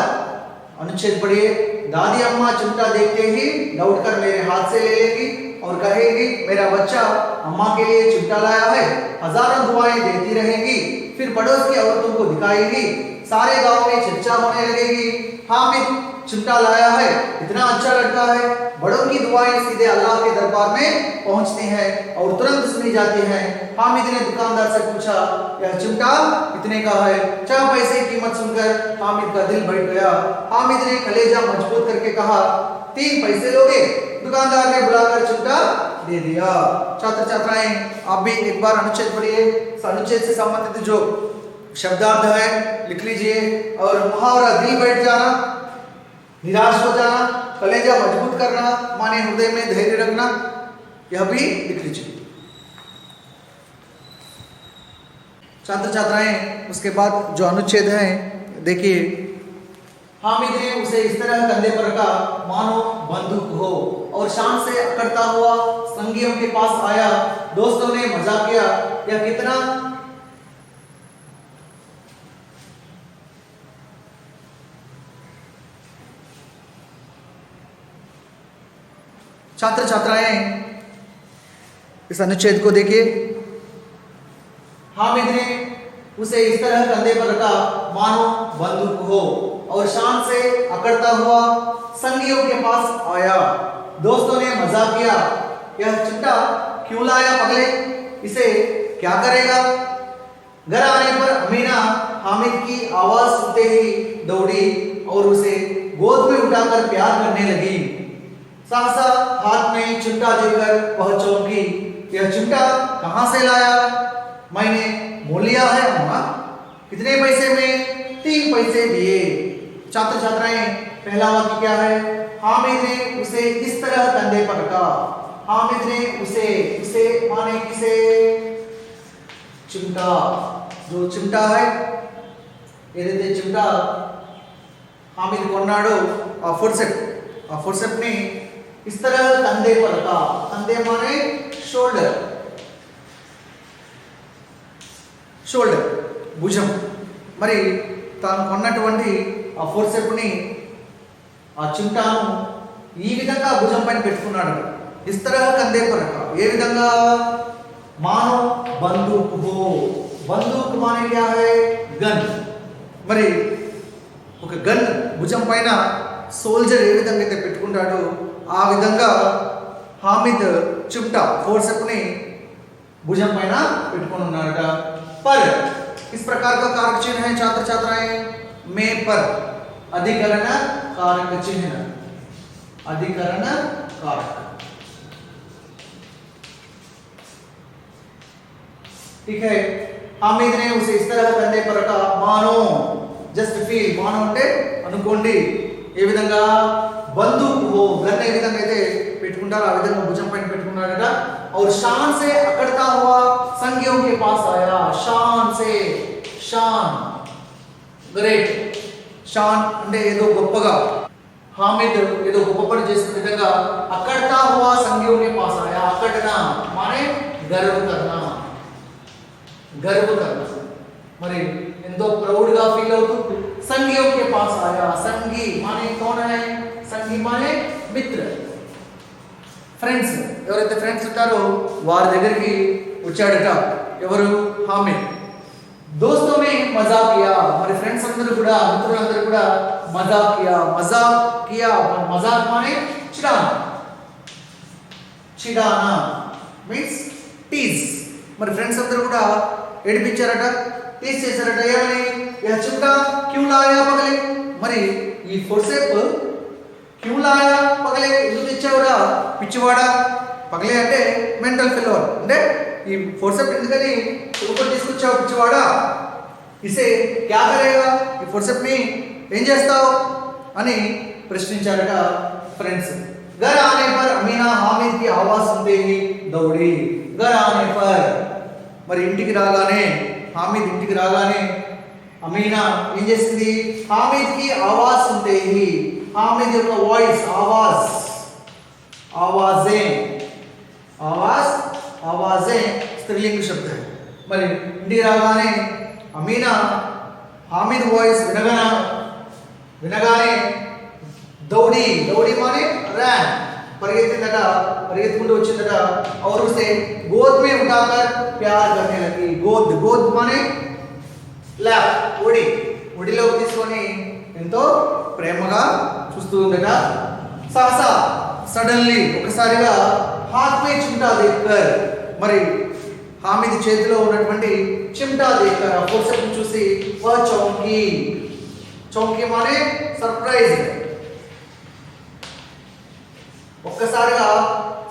अनुच्छेद पढ़िए. दादी अम्मा चिमटा देखते ही दौड़कर मेरे हाथ से ले लेगी और कहेगी मेरा बच्चा अम्मा के लिए चिमटा लाया है, हजारों दुआएं देती रहेगी. फिर पड़ोस की औरतों को दिखाएगी, सारे गांव में चर्चा होने लगेगी. हामिद चिमटा लाया है, इतना अच्छा लड़का है। बड़ों की दुआएं सीधे अल्लाह के दरबार में पहुंचती हैं और तुरंत सुनी जाती हैं। हामिद ने दुकानदार से पूछा, यह चिमटा कितने का है? 4 पैसे की कीमत सुनकर हामिद का दिल बैठ गया। हामिद ने कलेजा मजबूत करके कहा, 3 पैसे लोगे? दुकानदार ने बुलाकर चिमटा दे दिया। छात्र छात्राएं, आप भी एक बार अनुच्छेद पढ़िए। अनुच्छेद से संबंधित जो शब्दार्थ है लिख लीजिए और मुहावरा दिल बैठ जाना, निराश हो जाना, कलेजा मजबूत करना, माने हृदय में धैर्य रखना, यह भी लिख लीजिए। छात्र छात्राएं, उसके बाद जो अनुच्छेद है देखिए, हामिद ने उसे इस तरह कंधे पर रखा मानो बंदूक हो और शान से अकड़ता हुआ संगियों के पास आया। दोस्तों ने मजाक किया, यह कितना छात्र छात्राएं, इस अनुच्छेद को देखिए। हामिद ने उसे इस तरह कंधे पर रखा मानो बंदूक हो और शान से अकड़ता हुआ संगियों के पास आया। दोस्तों ने मजाक किया, यह चिमटा क्यों लाया पगले? इसे क्या करेगा? घर आने पर अमीना हामिद की आवाज सुनते ही दौड़ी और उसे गोद में उठाकर प्यार करने लगी। सहसा हाथ में चिमटा देकर वह चौंकी, यह चिमटा कहां से लाया? मैंने मोल लिया है अम्मा। कितने पैसे में? 3 पैसे दिए। छात्र छात्राएं, पहला वाक्य क्या है? हामिद ने उसे इस तरह कंधे पर रखा। हामिद ने उसे माने किसे? चिमटा, जो चिमटा है ఏదైతే चिमटा हामिद కొన్నాడో ఆ ఫోర్సెప్ ని इस तरह कंधे पर रखा। कंधे माने షోల్డర్ భుజం। మరి తాను కొన్నటువంటి ఆ ఫోర్సెప్ ని ఆ చిమ్టాను ఈ విధంగా భుజం పైన పెట్టుకున్నాడు। इस तरह कंधे पर रखा, ఏ విధంగా? मानो बंदूक हो। बंदूक माने क्या है? गन। మరి ఒక గన్ భుజం పైన సోల్జర్ ఏ విధంగా అయితే పెట్టుకుంటాడో ఆ విధంగా हामिद चिमटा फोर्सेप ने भुजम पैना पेట్టుకొని ఉన్నాడట। पर इस प्रकार का कारक चिन्ह है छात्र छात्राएं, में पर अधिकरण कारक चिन्ह, अधिकरण कारक। ठीक है, हामिद ने उसे इस तरह कंधे पर रखा मानो, जस्ट फील, मानो అంటే అనుకోండి, ఏ విధంగా? बंदूक हो, गन ఏ విధంగా అయితే పెట్టుకుంటారో ఆ విధంగా భుజం పైన పెట్టుకున్నాడట। और शान से अकड़ता हुआ संगियों के पास आया। शान से, शान ग्रेट, शान అంటే ఏదో గొప్పగా, हामिद ఏదో గొప్ప పని చేసిన విధంగా अकड़ता हुआ संगियों के पास आया। अकड़ना माने गर्व करना, गर्व करना। మరి ఎంతో ప్రౌడ్ గా ఫీల్ అవుతూ संगियों के पास आया। संगी माने कौन है? संगी माने मित्र, ఫ్రెండ్స్। ఎవరైతే ఫ్రెండ్స్ ఉంటారో వారి దగ్గరికి వచ్చాడట ఎవరు? హామిద్। दोस्तों ने मजाक किया, మరి ఫ్రెండ్స్ అందరూ కూడా, మిత్రులందరూ కూడా మజాక్ కియా, మజాక్ మానే చిడానా, చిడానా మీన్స్ టీజ్। మరి ఫ్రెండ్స్ అందరూ కూడా ఏడిపించారట, టీజ్ చేశారట। ఏమని? యह चिमटा क्यों लाया पगले? మరి ఈ ఫోర్సెప్ क्यों लाया पगले? ఎందుకు తెచ్చావురా పిచ్చివాడా? పగలే అంటే మెంటల్ ఫెలోర్, అంటే ఈ ఫోర్సెప్ ఎందుకని లోపల తీసుకొచ్చావు పిచ్చివాడా? ఇసే క్యా కరేగా? ఈ ఫోర్సెప్ ని ఏం చేస్తావు అని ప్రశ్నించారట ఫ్రెండ్స్। घर आने पर अमीना हामिद की आवाज सुनते ही दौड़ी। घर आने पर, మరి ఇంటికి రాగానే, హామిద్ ఇంటికి రాగానే అమీనా ఏం చేసింది? హామిద్ की आवाज सुनते ही, हामिद యొక్క వాయిస్, आवाज, आवाजें, आवाजें स्त्रीलिंग शब्द है। మరి ఇంటికి రాగానే అమీనా హామిద్ వాయిస్ వినగానే दौड़ी माने रैन, परिगెత్తిందట, పరిగెత్తుకుంటూ వచ్చిందట। और उसे गोद में उठाकर प्यार करने लगी। गोद माने लैप, ఒడిలోకి తీసుకొని ఎంతో ప్రేమగా చూస్తూ చూస్తూ ఉండగా సహసా సడన్లీ ఒకసారిగా హాత్ మే చిమ్టా దేఖ్కర్, మరి హామిద్ చేతిలో ఉన్నటువంటి చిమ్టా దేఖ్కర్ ఆ ఫోర్సెప్స్ చూసి వా చౌంకీ, చౌంకీ మానే సర్ప్రైజ్, ఒక్కసారిగా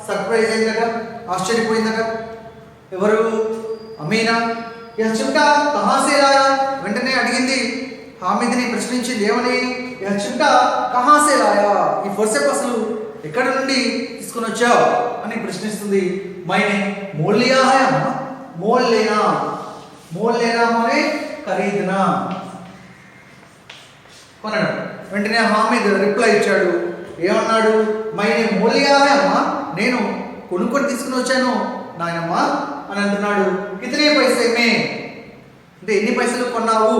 సర్ప్రైజ్ అయిందట, ఆశ్చర్యపోయిందట. ఎవరు? అమీనా. యహ్ చిమ్టా కహా సే లాయా, వెంటనే అడిగింది, హామిద్ని ప్రశ్నించింది. ఏమని? యహ్ చిమ్టా కహా సే లాయా, ఈ ఫోర్సెప్ అసలు ఎక్కడి నుండి తీసుకుని వచ్చావు అని ప్రశ్నిస్తుంది. మైనే మోల్ లియా హై అమ్మా, మోల్ లేనా, మోల్ లేనా మానే ఖరీదనా, కొనడం. వెంటనే హామిద్ రిప్లై ఇచ్చాడు. ఏమన్నాడు? మైనే మోల్ లియా హై అమ్మా, నేను కొనుక్కొని తీసుకుని వచ్చాను నాయనమ్మ అని అంటున్నాడు. కితనే పైసే మే, అంటే ఎన్ని పైసలు కొన్నావు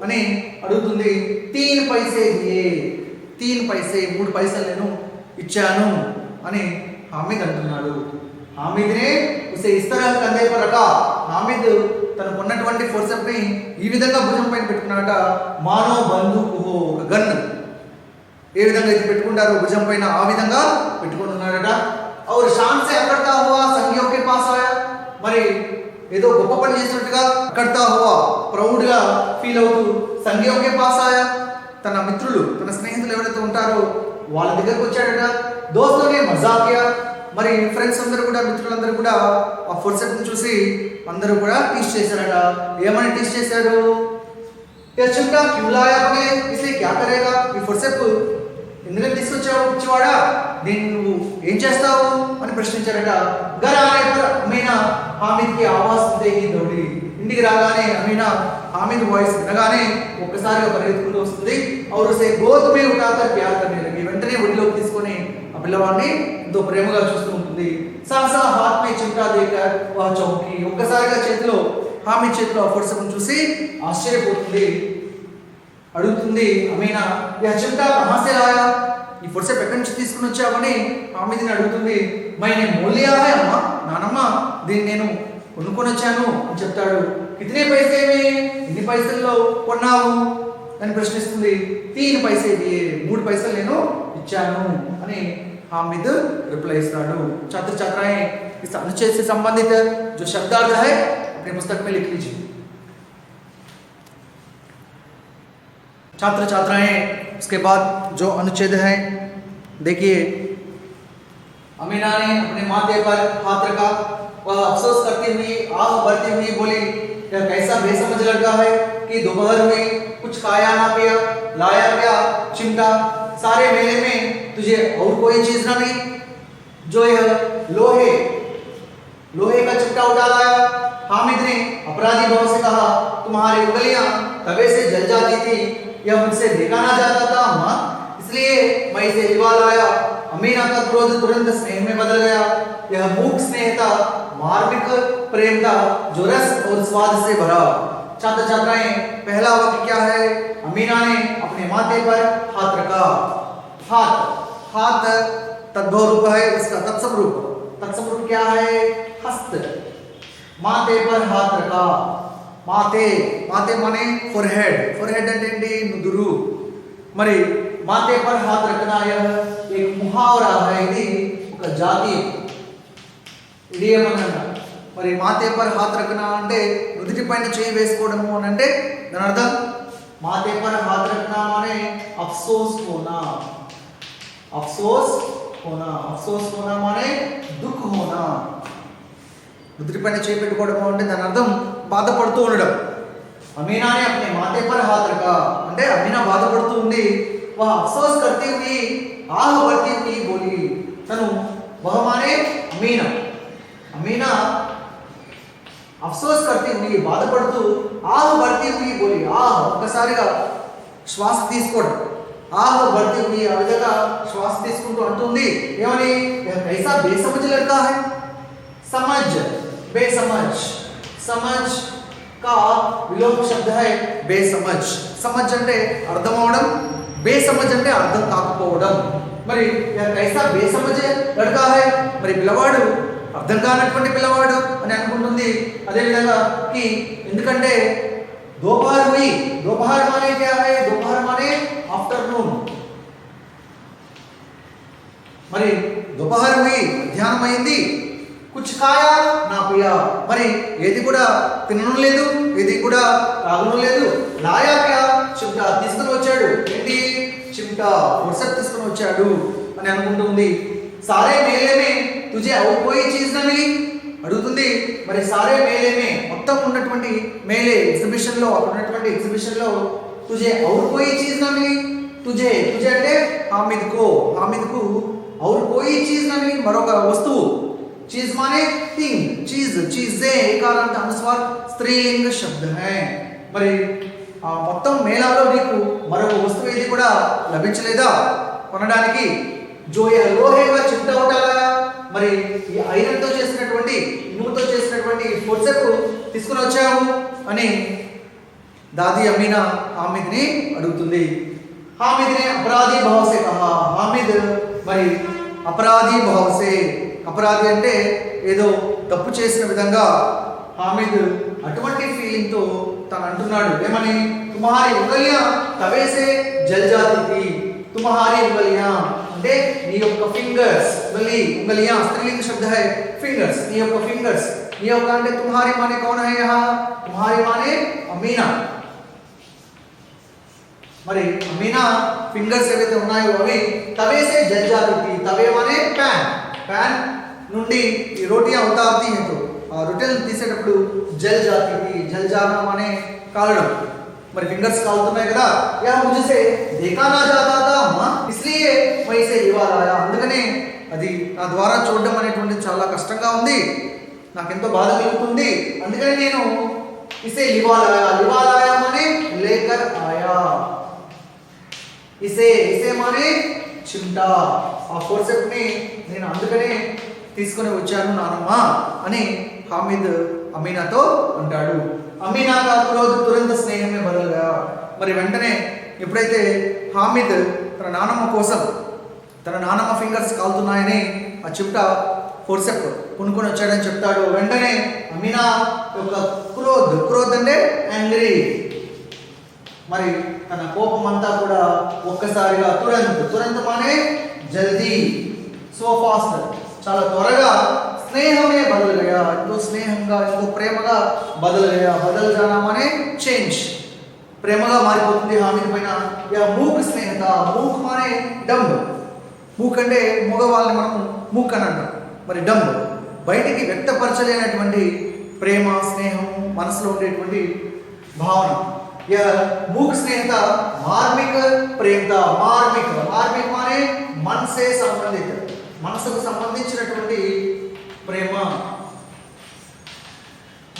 అని అడుగుతుంది. 3 పైసే దియే, 3 పైసే, 3 పైసలు నేను ఇచ్చాను అని హామిద్ అంటున్నాడు. హామిద్నే ఉసే ఇస్ తరహ కంధే పర్ రఖా, హామిద్ తను కొన్నటువంటి ఫోర్సెప్ ని ఈ విధంగా భుజం పైన పెట్టుకున్నాడట. మానో బందూక్ హో, ఒక గన్ ఏ విధంగా అయితే పెట్టుకుంటారో భుజం పైన ఆ విధంగా పెట్టుకొని ఉన్నాడట. और शान से अकड़ता हुआ संगियों के पास आया, మరి ఏదో గొప్ప పని చేసినట్టుగా అకడతా హువా ప్రౌడ్ గా ఫీల్ అవుతూ సంగియోं के पास आया, తన మిత్రులు తన స్నేహితులు ఎవరైతే ఉంటారో వాళ్ళ దగ్గరకు వచ్చాడట. దోస్తునే మజాక్ కియా, మరి ఫ్రెండ్స్ అందరూ కూడా మిత్రులందరూ కూడా ఆ ఫోర్సెప్ ని చూసి అందరూ కూడా టీచ్ చేశారట. ఏమని టీచ్ చేశారు? యా చిమ్టా క్యూ లాయా బనే, ఇసే క్యా కరేగా, ఈ ఫోర్సెప్ ఎందుకని తీసుకొచ్చావు పిచ్చివాడా, దీన్ని నువ్వు ఏం చేస్తావు అని ప్రశ్నించారట. घर आने पर अमीना हामिद की आवाज सुनते ही दौड़ी, ఇంటికి రాగానే అమీనా హామిద్ వాయిస్ వినగానే ఒక్కసారిగా పరిగెత్తుకుంటూ వస్తుంది. और उसे गोद में उठाकर प्यार करने लगी, వెంటనే ఒడిలోకి తీసుకొని ఆ పిల్లవాడిని ఎంతో ప్రేమగా చూస్తూ ఉంటుంది. సహసా హాత్ మే చిమ్టా దేకర్ వా చౌంకీ, ఒక్కసారిగా చేతిలో హామిద్ చేతిలో ఆ ఫోర్సెప్ని చూసి ఆశ్చర్యపోతుంది. అడుగుతుంది అమీనా, యా చిమ్టా కహా సే లాయా, ఈ ఫోర్సెప్ ఎక్కడి నుంచి తీసుకుని వచ్చావని హామిద్ని అడుగుతుంది. మైనే మోల్ లియా హై అమ్మా, నానమ్మ దీన్ని నేను కొనుక్కొని వచ్చాను అని చెప్తాడు. కితనే పైసే మే, ఎన్ని పైసల్లో కొన్నావు అని ప్రశ్నిస్తుంది. 3 పైసే దియే, 3 పైసలు నేను ఇచ్చాను అని हामिद रिप्लाई इస్తాడు. छात्र छात्राएं इस अनुच्छेद से संबंधित जो शब्दार्थ है अपने पुस्तक में लिख लीजिए. छात्र छात्राएं उसके बाद जो अनुच्छेद है देखिए. अमीना ने अपने माथे पर हाथ रखा, वह अफसोस करती हुई आह भरती हुई बोली, यह कैसा बेसमझ लड़का है कि दोपहर में कुछ खाया ना पिया, लाया क्या चिमटा, सारे मेले में तुझे और कोई चीज ना मिली, जो यह लोहे का चिमटा उठा लाया. हामिद ने अपराधी भाव से कहा, तुम्हारी उंगलियां तवे से जल जाती थी, यह मुझसे देखा ना जाता था अम्मा, इसलिए मैं इसे लिवा लाया. अमीना का क्रोध तुरंत स्नेह में बदल गया. यह मूक स्नेह था, मार्मिक प्रेम था, जो रस और स्वाद से भरा. छात्र छात्राएं पहला वाक्य क्या है? अमीना ने अपने माथे पर हाथ रखा. हाथ तद्भव रूप है, इसका तत्सम रूप क्या है? हस्त. माथे पर हाथ रखा. माथे माने फोरहेड అంటే ఏంటి? నుదురు. మరి మాथे पर हाथ रखना यह एक मुहावरा है, ఇది ఒక జాతీయ ఇడియం అన్నమాట. మరి మాथे पर हाथ रखना అంటే నుదుటి పైన చేయి వేసుకోవడము అని అంటే దాని అర్థం माथे पर हाथ रखना माने अफसोस होना. अफसोस होना माने दुख होना. నుదుటి పైన చేయి పెట్టుకోవడము అంటే దాని అర్థం బాధపడుతూ ఉండడం. अमीना ने अपने माथे पर हाथ रखा అంటే అమీనా బాధపడుతూ ఉంది. वह अफसोस करती हुई आह भरती हुई बोली, तनु वह माने अमीना अफसोस करती हुई బాధపడుతూ ఆహ్ భర్తీ हुई बोली, ఆహ్ ఒక్కసారిగా శ్వాస తీసుకోవడం, ఆహ్ భర్తీ हुई ఆ విధంగా శ్వాస తీసుకుంటూ అంటుంది. ఏమని? कैसा बेसमझ लड़का है. समझ समझ का विलोम शब्द है बेसमझ. समझ అంటే అర్థం అవడం, బేసమజ్ అంటే అర్థం కాకపోవడం. మరి कैसा बेसमझ लड़का है, మరి పిల్లవాడు అర్థం కానటువంటి పిల్లవాడు అని అనుకుంటుంది. అదేవిధంగా కి ఎందుకంటే दोपहर माने क्या है? दोपहर माने आफ्टरनून. మరి दोपहर हुई మధ్యాహ్నం అయింది, కుచ్ ఖాయా నా పియా మరి ఏది కూడా తినడం లేదు, ఏది కూడా తాగడం లేదు. లాయా క్యా చిమ్టా తీసుకుని వచ్చాడు, ఏంటి చిమ్టా ఫుర్సత్ తీసుకుని వచ్చాడు అని అనుకుంటుంది. సారే మేలేమే తుజే ఔర్ కోయి చీజ్ నా మిలి అడుగుతుంది. మరి సారే మేలేమే మొత్తం ఉన్నటువంటి మేలే ఎగ్జిబిషన్ లో, అక్కడ ఉన్నటువంటి ఎగ్జిబిషన్ లో తుజే ఔర్ కోయి చీజ్ నా మిలి, తుజే తుజే అంటే హామిద్ కు ఔర్ కోయి చీజ్ నా మిలి మరొక వస్తువు, चीज माने थिंग, चीज चीजें एकारांत अनुस्वार स्त्रीलिंग शब्द है. మరి మొత్తం మేళాలో నీకు మరొక వస్తువు ఏది కూడా లభించలేదా కొనడానికి? జోయే లోహేగా చిమ్టా ఉండాలా మరి ఈ ఐరన్ తో చేసినటువంటి ఇనుముతో చేసినటువంటి ఫోర్సెప్ తీసుకుని వచ్చావు అని దాది అమీనా హామిద్ ని అడుగుతుంది. హామిద్ ने अपराधी भाव से कहा, హామిద్ మరి अपराधी भाव से, అపరాధి అంటే ఏదో తప్పు చేసిన విధంగా హామిద్ అటువంటి ఫీలింగ్ తో తను అంటున్నాడు. ఏమని? తుమ్హారీ ఉంగలియా తవేసే జల్ జాతి థీ, తుమ్హారీ ఉంగలియా అంటే నీ యొక్క ఫింగర్స్, ఉంగలియా స్త్రీలింగ శబ్ద హై ఫింగర్స్, నీ యొక్క ఫింగర్స్, నీ యొక్క అంటే తుమ్హారీ మానే కౌన్ హై యహా, తుమ్హారీ మానే అమీనా. మరి అమీనా ఫింగర్స్ ఏవైతే ఉన్నాయో అవి తవేసే జల్ జాతి థీ, తవే మానే ప్యాన్ నుండి ఈ రోటియా ఉతార్తీ హై తో ఆ రొట్టెలను తీసేటప్పుడు జల్ జాతి థీ, జల్ జానా మానే కాలడం. మరి ఫింగర్స్ కాలుతున్నాయి కదా, యా ముझसे देखा ना जाता था అమ్మా इसलिए मैं इसे लिवा लाया, అందుకనే అది నా ద్వారా చూడడం అనేటువంటిది చాలా కష్టంగా ఉంది, నాకెంతో బాధ కలుగుతుంది, అందుకని నేను इसे लिवा लाया माने लेकर आया, इसे माने చిమ్టా ఆ ఫోర్సెప్ ని నేను అందుకనే తీసుకొని వచ్చాను నానమ్మ అని హామిద్ అమీనాతో అంటాడు. అమీనా కా క్రోధ్ తురంత స్నేహమే బదల్గా. మరి వెంటనే ఎప్పుడైతే హామిద్ తన నానమ్మ కోసం, తన నానమ్మ ఫింగర్స్ కాలుతున్నాయని ఆ చిమ్టా ఫోర్సెప్ కొనుక్కొని వచ్చాడని చెప్తాడు. వెంటనే అమీనా యొక్క క్రోధ్ అంటే యాంగ్రీ, మరి తన కోపం అంతా కూడా ఒక్కసారిగా తురంత్ మానే జల్దీ, సో ఫాస్ట్ చాలా త్వరగా, స్నేహమే బదలుగా ఎంతో స్నేహంగా ఎంతో ప్రేమగా బదలుగా, బదల్ జానా మానే చేంజ్, ప్రేమగా మారిపోతుంది హామిద్ పైన. యా మూక్ స్నేహత, మూక్ మానే డంబ్, మూక్ అంటే మగవాళ్ళని మనం మూక్ అని అంటాం, మరి డంబ్ బయటికి వ్యక్తపరచలేనటువంటి ప్రేమ స్నేహం మనసులో ఉండేటువంటి భావన. या मूक स्नेहता मार्मिक प्रेमता, मार्मिक माने मन से संबंधित, మనసుకు సంబంధించినటువంటి ప్రేమ,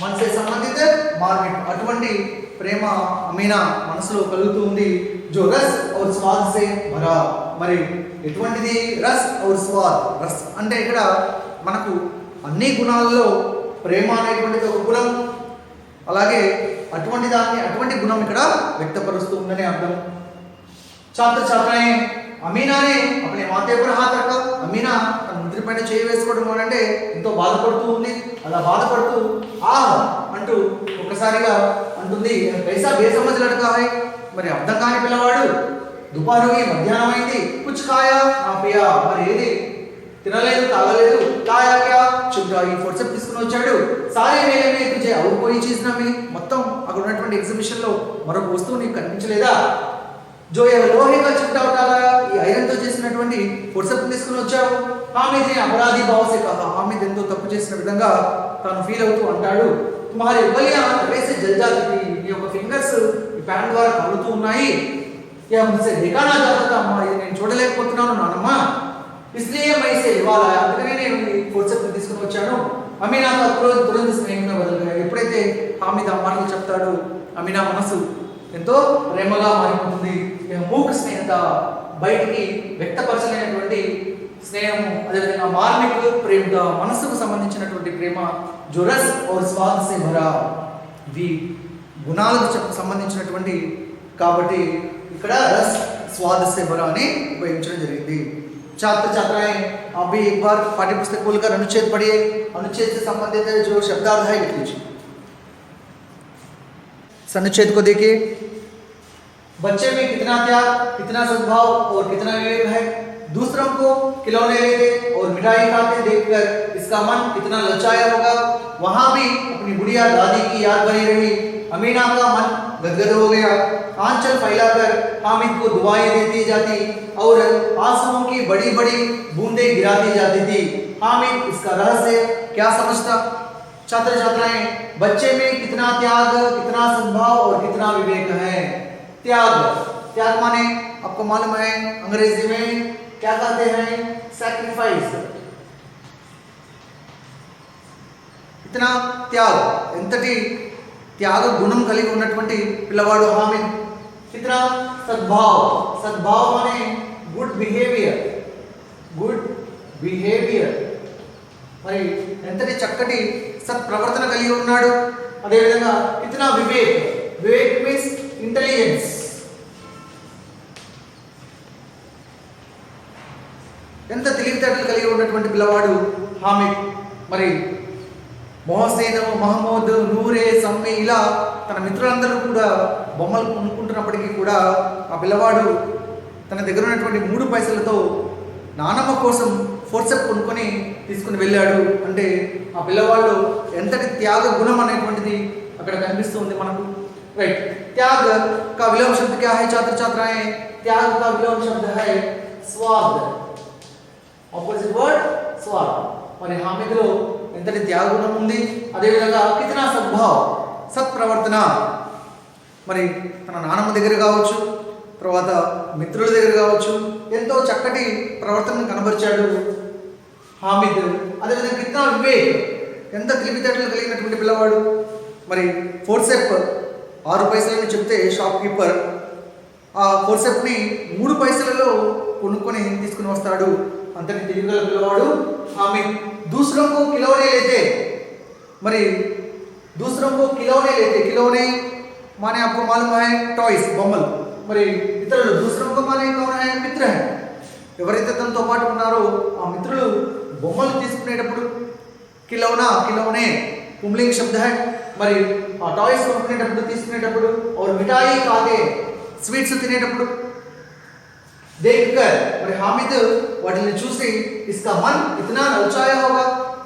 मन से संबंधित मार्मिक అటువంటి ప్రేమ అమీనా మనసులో కలుగుతుంది. जो रस और स्वाद से भरा, మరి ఎటువంటిది? రస్ और स्वाद, రస్ అంటే ఇక్కడ మనకు అన్ని గుణాలలో ప్రేమ అనేటువంటిది ఒక గుణం, అలాగే అటువంటి గుణం ఇక్కడ వ్యక్తపరుస్తూ ఉందని అర్థం. छात्र छात्राएं अमीना ने अपने माथे पर हाथ रखा, అమీనా తన నుదుటి పైన చేయి వేసుకోవడం అంటే ఎంతో బాధపడుతూ ఉంది. అలా బాధపడుతూ ఆహ్ అంటూ ఒక్కసారిగా అంటుంది, కైసా బేసమझ లడకా హై, మరి అర్థం కాని పిల్లవాడు, దుపారుకి మధ్యాహ్నం అయింది, కుచ్ ఖాయా నా పియా మరి ఏది తినలేదు తాగలేదు, ఖాయా క్యా చిమ్టా ఈ ఫోర్సెప్ తీసుకుని వచ్చాడు. సారే మేలే తుజే ఔర్ కోయి చీజ్ నా మిలి, మొత్తం అక్కడ ఉన్నటువంటి ఎగ్జిబిషన్ లో మరొక వస్తువు నీకు కనిపించలేదా? जो ये लोहे का चिमटा उठाया, ఈ ఐరన్ తో చేసినటువంటి ఫోర్సెప్ తీసుకుని వచ్చావు. హామిద్ అపరాధి భావ से कहा, హామిద్ ఎంతో తప్పు చేసిన విధంగా తాను ఫీల్ అవుతూ అంటాడు. తుమ్హారీ ఉంగలియా వేసే జల్ జాతి థీ, ఈ యొక్క ఫింగర్స్ ఈ ప్యాన్ ద్వారా కాలుతూ ఉన్నాయి. యా ముझसे देखा ना जाता था అమ్మా, ఇది నేను చూడలేకపోతున్నాను నానమ్మ, इसलिए मैं इसे लिवा लाया, అందుకనే నేను ఈ ఫోర్సెప్ తీసుకుని వచ్చాను. అమీనా కా క్రోధ్ తురంత్ స్నేహంగా బదల్గా. ఎప్పుడైతే హామిద్ ఆ మాటలు చెప్తాడో అమీనా మనసు ఎంతో ప్రేమగా మారిపోతుంది. మూక్ స్నేహత బయటికి వ్యక్తపరచలేనటువంటి స్నేహము, అదేవిధంగా మార్మిక్ ప్రేమత మనసుకు సంబంధించినటువంటి ప్రేమ. జురస్ और स्वाद से भरा, ఇవి గుణాలకు సంబంధించినటువంటి కాబట్టి ఇక్కడ రస్ स्वाद से भरा అని ఉపయోగించడం జరిగింది. छात्र छात्राएं आप भी एक बार पाठ्य पुस्तक खोलकर अनुच्छेद पढ़िए, अनुच्छेद से संबंधित जो शब्दार्थ है लिख लीजिए. अनुच्छेद को देखिए, बच्चे में कितना त्याग, कितना सद्भाव और कितना विवेक है. दूसरों को खिलौने लेते और मिठाई खाते देखकर इसका मन कितना ललचाया होगा। वहां भी अपनी बुढ़िया दादी की याद बनी रही। अमीना का मन गदगद हो गया। आंचल फैलाकर हामिद को दुआएं देती जाती और आंसुओं की बड़ी बड़ी बूंदें गिराती जाती थी। हामिद इसका रहस्य क्या समझता? छात्र छात्राएं, बच्चे में कितना त्याग, कितना सद्भाव और कितना विवेक है। त्याग, त्याग माने आपको मालूम है अंग्रेजी में क्या कहते हैं? सैक्रिफाइस। इतना त्याग, ఎంతటి త్యాగ గుణం కలిగి ఉన్నటువంటి పిల్లవాడు హామిద్. कितना सद्भाव, सद्भाव माने गुड बिहेवियर, गुड बिहेवियर. మరి ఎంతటి చక్కటి సత్ప్రవర్తన కలిగి ఉన్నాడు. అదేవిధంగా ఇతనా వివేక్, వివేక్ మీన్స్ ఇంటెలిజెన్స్. ఎంత తెలివితేటలు కలిగి ఉన్నటువంటి పిల్లవాడు హామిద్. మరి మొహసేన్, మహమ్మద్, నూరే, సమ్మి ఇలా తన మిత్రులందరూ కూడా బొమ్మలు కొనుక్కుంటున్నప్పటికీ కూడా ఆ పిల్లవాడు తన దగ్గర ఉన్నటువంటి 3 పైసలతో నానమ్మ కోసం ఫోర్సెప్ కొనుక్కొని తీసుకుని వెళ్ళాడు. అంటే ఆ పిల్లవాళ్ళు ఎంతటి త్యాగ గుణం అనేటువంటిది అక్కడ కనిపిస్తుంది మనకు. రైట్. त्याग का विलोम शब्द क्या है छात्र छात्राएं? त्याग का विलोम शब्द है स्वार्थ. ऑपोजिट वर्ड स्वार्थ. మరి హామిద్లో ఎంతటి త్యాగ గుణం ఉంది. అదేవిధంగా కితనా సద్భావ్, సత్ప్రవర్తన. మరి తన నానమ్మ దగ్గర కావచ్చు, తర్వాత మిత్రుల దగ్గర కావచ్చు ఎంతో చక్కటి ప్రవర్తనను కనబరిచాడు హామిద్. అదేవిధంగా కితనా వివేక్, ఎంత తెలివితేటలు కలిగినటువంటి పిల్లవాడు. మరి ఫోర్సెప్ 6 పైసలని చెప్తే షాప్ కీపర్ ఆ ఫోర్సెప్ని 3 పైసలలో కొనుక్కొని తీసుకుని వస్తాడు. अंतनी తెలివిగల పిల్లవాడు హామిద్. दूसरों को खिलौने लेते, मरी दूसरों को खिलौने लेते. खिलौने माने आपको मालूम है टॉयस, బొమ్మలు. మరి ఇతరులు दूसरों को माने कौन है? మిత్ర है. ఎవరైతే తనతో పాటు ఉన్నారో ఆ మిత్రులు బొమ్మలు తీసుకునేటప్పుడు खिलौना, खिलौने पुंलिंग शब्द है. మరి ఆ టాయ్స్ కొనుక్కునేటప్పుడు తీసుకునేటప్పుడు और मिठाई खाते, స్వీట్స్ తినేటప్పుడు देखकर మరి हामिद వాటిని చూసి इसका मन इतना ललचाया होगा.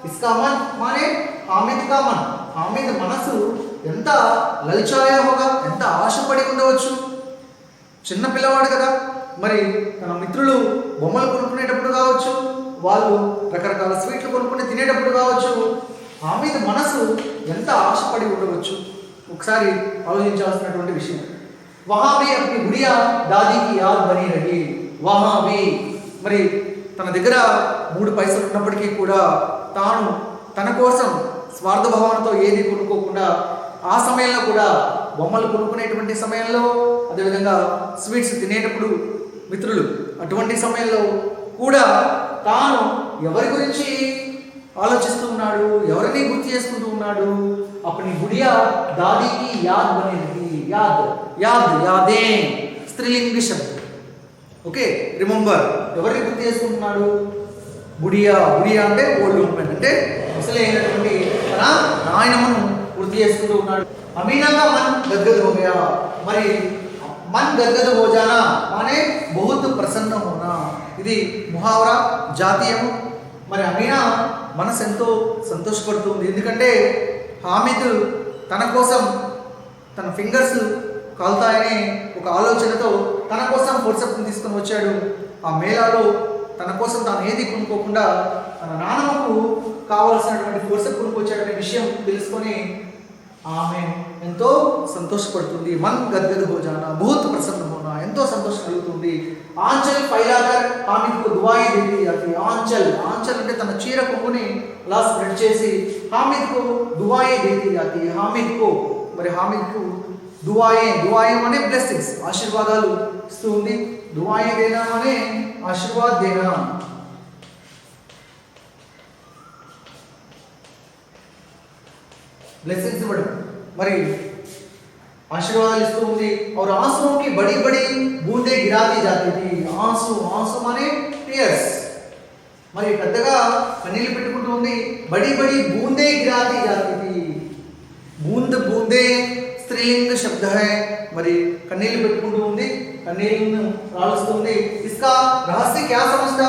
इसका मन माने हामिद का मन, हामिद మనసు ఎంత లలచాయా होगा, ఎంత ఆశపడి ఉండవచ్చు. చిన్న పిల్లవాడు కదా. మరి తన మిత్రులు బొమ్మలు కొనుక్కునేటప్పుడు కావచ్చు, వాళ్ళు రకరకాల స్వీట్లు కొనుక్కుని తినేటప్పుడు కావచ్చు, హామిద్ మనసు ఎంత ఆశపడి ఉండవచ్చు. ఒకసారి ఆలోచించాల్సినటువంటి విషయం. वहां भी अपनी बुढ़िया दादी की याद बनी रही. वहां भी మరి తన దగ్గర 3 పైసలు ఉన్నప్పటికీ కూడా తాను తన కోసం స్వార్థ భావనతో ఏది కొనుక్కోకుండా ఆ సమయంలో కూడా బొమ్మలు కొనుక్కునేటువంటి సమయంలో, అదేవిధంగా స్వీట్స్ తినేటప్పుడు మిత్రులు అటువంటి సమయంలో కూడా తాను ఎవరి గురించి ఆలోచిస్తూ ఉన్నాడు, ఎవరిని గుర్తు చేసుకుంటూ ఉన్నాడు? अपनी बुढ़िया दादी की याद बनी रही. याद, याद, यादें స్త్రీలింగ శబ్దం. Okay, remember. ఎవరిని గుర్తు చేసుకుంటున్నాడు? బుడియా. బుడియా అంటే ఓల్డ్ ఉమెన్, అంటే ముసలైనటువంటి తన నాయనమ్మను గుర్తు చేసుకుంటూ ఉన్నాడు. అమీనా కా మన్ గద్గద్ హో గయా. మరి మన్ గద్గద్ హో జానా మానే బహుత్ ప్రసన్న హోనా. ఇది ముహావరా, జాతీయము. మరి అమీనా మనసు ఎంతో సంతోషపడుతుంది. ఎందుకంటే హామిద్ తన కోసం తన ఫింగర్స్ కాలుతాయనే ఒక ఆలోచనతో తన కోసం ఫోర్సెప్ని తీసుకొని వచ్చాడు. ఆ మేళాలో తన కోసం తాను ఏది కొనుక్కోకుండా తన నాన్నమ్మకు కావాల్సినటువంటి ఫోర్సెప్ కొనుక్కొచ్చాడనే విషయం తెలుసుకొని ఆమె ఎంతో సంతోషపడుతుంది. మన్ గద్గద్ హో జానా, బహుత్ ప్రసన్న హోనా, ఎంతో సంతోషం కలుగుతుంది. ఆంచల్ ఫైలాకర్ హామిద్కు దుఆయి దేతి జాతి. ఆంచల్, ఆంచల్ అంటే తన చీర కొంగుని అలా స్ప్రెడ్ చేసి హామిద్కు దుఆయి దేతి జాతి. హామిద్కు మరి హామిద్కు దుఆయే, దుఆయే అనే బ్లెస్సింగ్స్, ఆశీర్వాదాలు ఇస్తూ ఉంది. దుఆయే దేనా అనే ఆశీర్వాద్ దేనా. ब्लेसिंग्स इవ్వడం, మరి आशीर्वाद इस्तू ఉంది. और आंसुओं की बड़ी बड़ी बूंदें गिराती जाती थी. आंसू, आंसू माने टीयर्स. మరి పెద్దగా కన్నీళ్లు పెట్టుకుంటూ ఉంది. बड़ी बड़ी बूंदें गिराती जाती थी. बूंद, बूंदे स्त्रीलिंग शब्द है. మరి కన్నీళ్లు పెట్టుకుంటూ ఉంది. కన్నీళ్లను రాలుస్తుంది. इसका रहस्य क्या समझता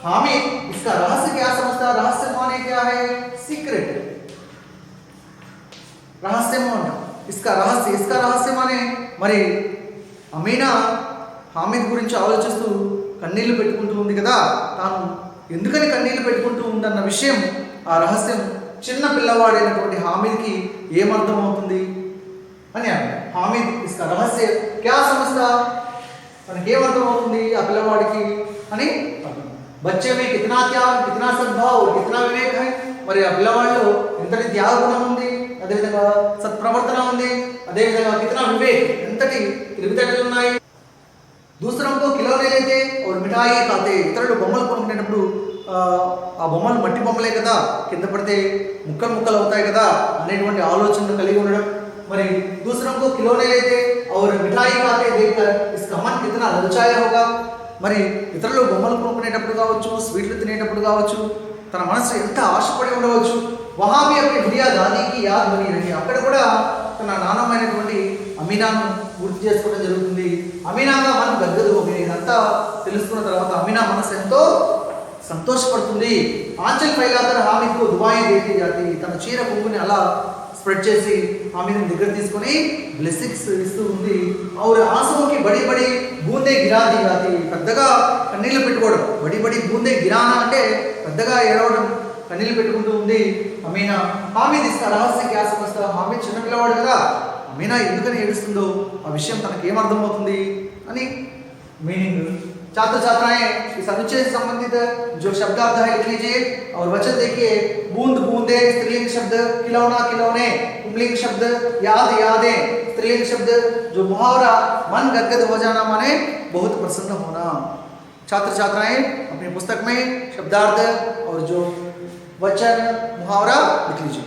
हामिद, इसका रहस्य क्या समझता? रहस्य माने क्या है? सीक्रेट, रहस्य मान, इसका रहस्य माने మరి అమీనా హామిద్ గురించి ఆలోచిస్తూ కన్నీళ్లు పెట్టుకుంటూ ఉంది కదా, తాను ఎందుకని కన్నీళ్లు పెట్టుకుంటూ ఉందన్న విషయం, ఆ రహస్యం చిన్న పిల్లవాడైనటువంటి హామిద్కి ఏమర్థం అవుతుంది అని అన్నాడు. హామిద్ ఇస్కా రహస్య క్యా సమస్య, తనకి ఏమర్థం అవుతుంది ఆ పిల్లవాడికి అని అన్నాడు. బచ్చే మే కితనా త్యాగ్, కితనా సద్భావ్, కితనా వివేక్ హై, మరి ఆ పిల్లవాడిలో ఎంతటి త్యాగ గుణం ఉంది, అదేవిధంగా సత్ప్రవర్తన ఉంది, అదేవిధంగా కితనా వివేక్, ఎంతటి తెలివితేటలు ఉన్నాయి. दूसरों को खिलौने लेते और मिठाई खाते, ఇతరులు బొమ్మలు కొనుక్కునేటప్పుడు ఆ బొమ్మలు మట్టి బొమ్మలే కదా, కింద పడితే ముక్కలు ముక్కలు అవుతాయి కదా అనేటువంటి ఆలోచనలు కలిగి ఉండడం. మరి दूसरों को खिलौने लेते और मिठाई खाते देखकर इसका मन कितना ललचाया होगा, మరి ఇతరులు బొమ్మలు కొనుక్కునేటప్పుడు కావచ్చు, స్వీట్లు తినేటప్పుడు కావచ్చు, తన మనసు ఎంత ఆశపడి ఉండవచ్చు. వహా భీ అప్నీ బిటియా దాదీకి యాద్ బనీ రహీ, అక్కడ కూడా తన నాన్నమైనటువంటి అమీనాను గుర్తు చేసుకోవడం జరుగుతుంది. అమీనాగా మనం గద్గదు ఇదంతా తెలుసుకున్న తర్వాత అమీనా మనసు ఎంతో సంతోషపడుతుంది. ఆంచల్ ఫైలాకర్ హామిద్కు దుబాయి దేతి జాతి, తన చీర కొంగుని అలా స్ప్రెడ్ చేసి హామిద్ని దగ్గర తీసుకొని బ్లెస్సింగ్స్ ఇస్తూ ఉంది. ఆవిడ ఆంసుకి బడి బడి బూందే గిరాది జాతి, పెద్దగా కన్నీళ్ళు పెట్టుకోవడం, బడి బడి బూందే గిరానా అంటే పెద్దగా ఏడవడం, కన్నీళ్ళు పెట్టుకుంటూ ఉంది అమీనా. హామిద్ ఇస్కా రహస్య క్యా సమస్య, హామిద్ చిన్న పిల్లవాడు కదా, అమీనా ఎందుకని ఏడుస్తుందో ఆ విషయం తనకి ఏమర్థమవుతుంది అని मीनिंग. छात्र छात्राएं इस अनुच्छेद से संबंधित जो शब्दार्थ है लिख लीजिए और वचन देखिए. बूंद बूंदे स्त्रीलिंग शब्द, खिलौना खिलौने पुल्लिंग शब्द, याद यादें स्त्रीलिंग शब्द, जो मुहावरा मन गदगद हो जाना माने बहुत प्रसन्न होना. छात्र छात्राएं अपनी पुस्तक में शब्दार्थ और जो वचन मुहावरा लिख लीजिए.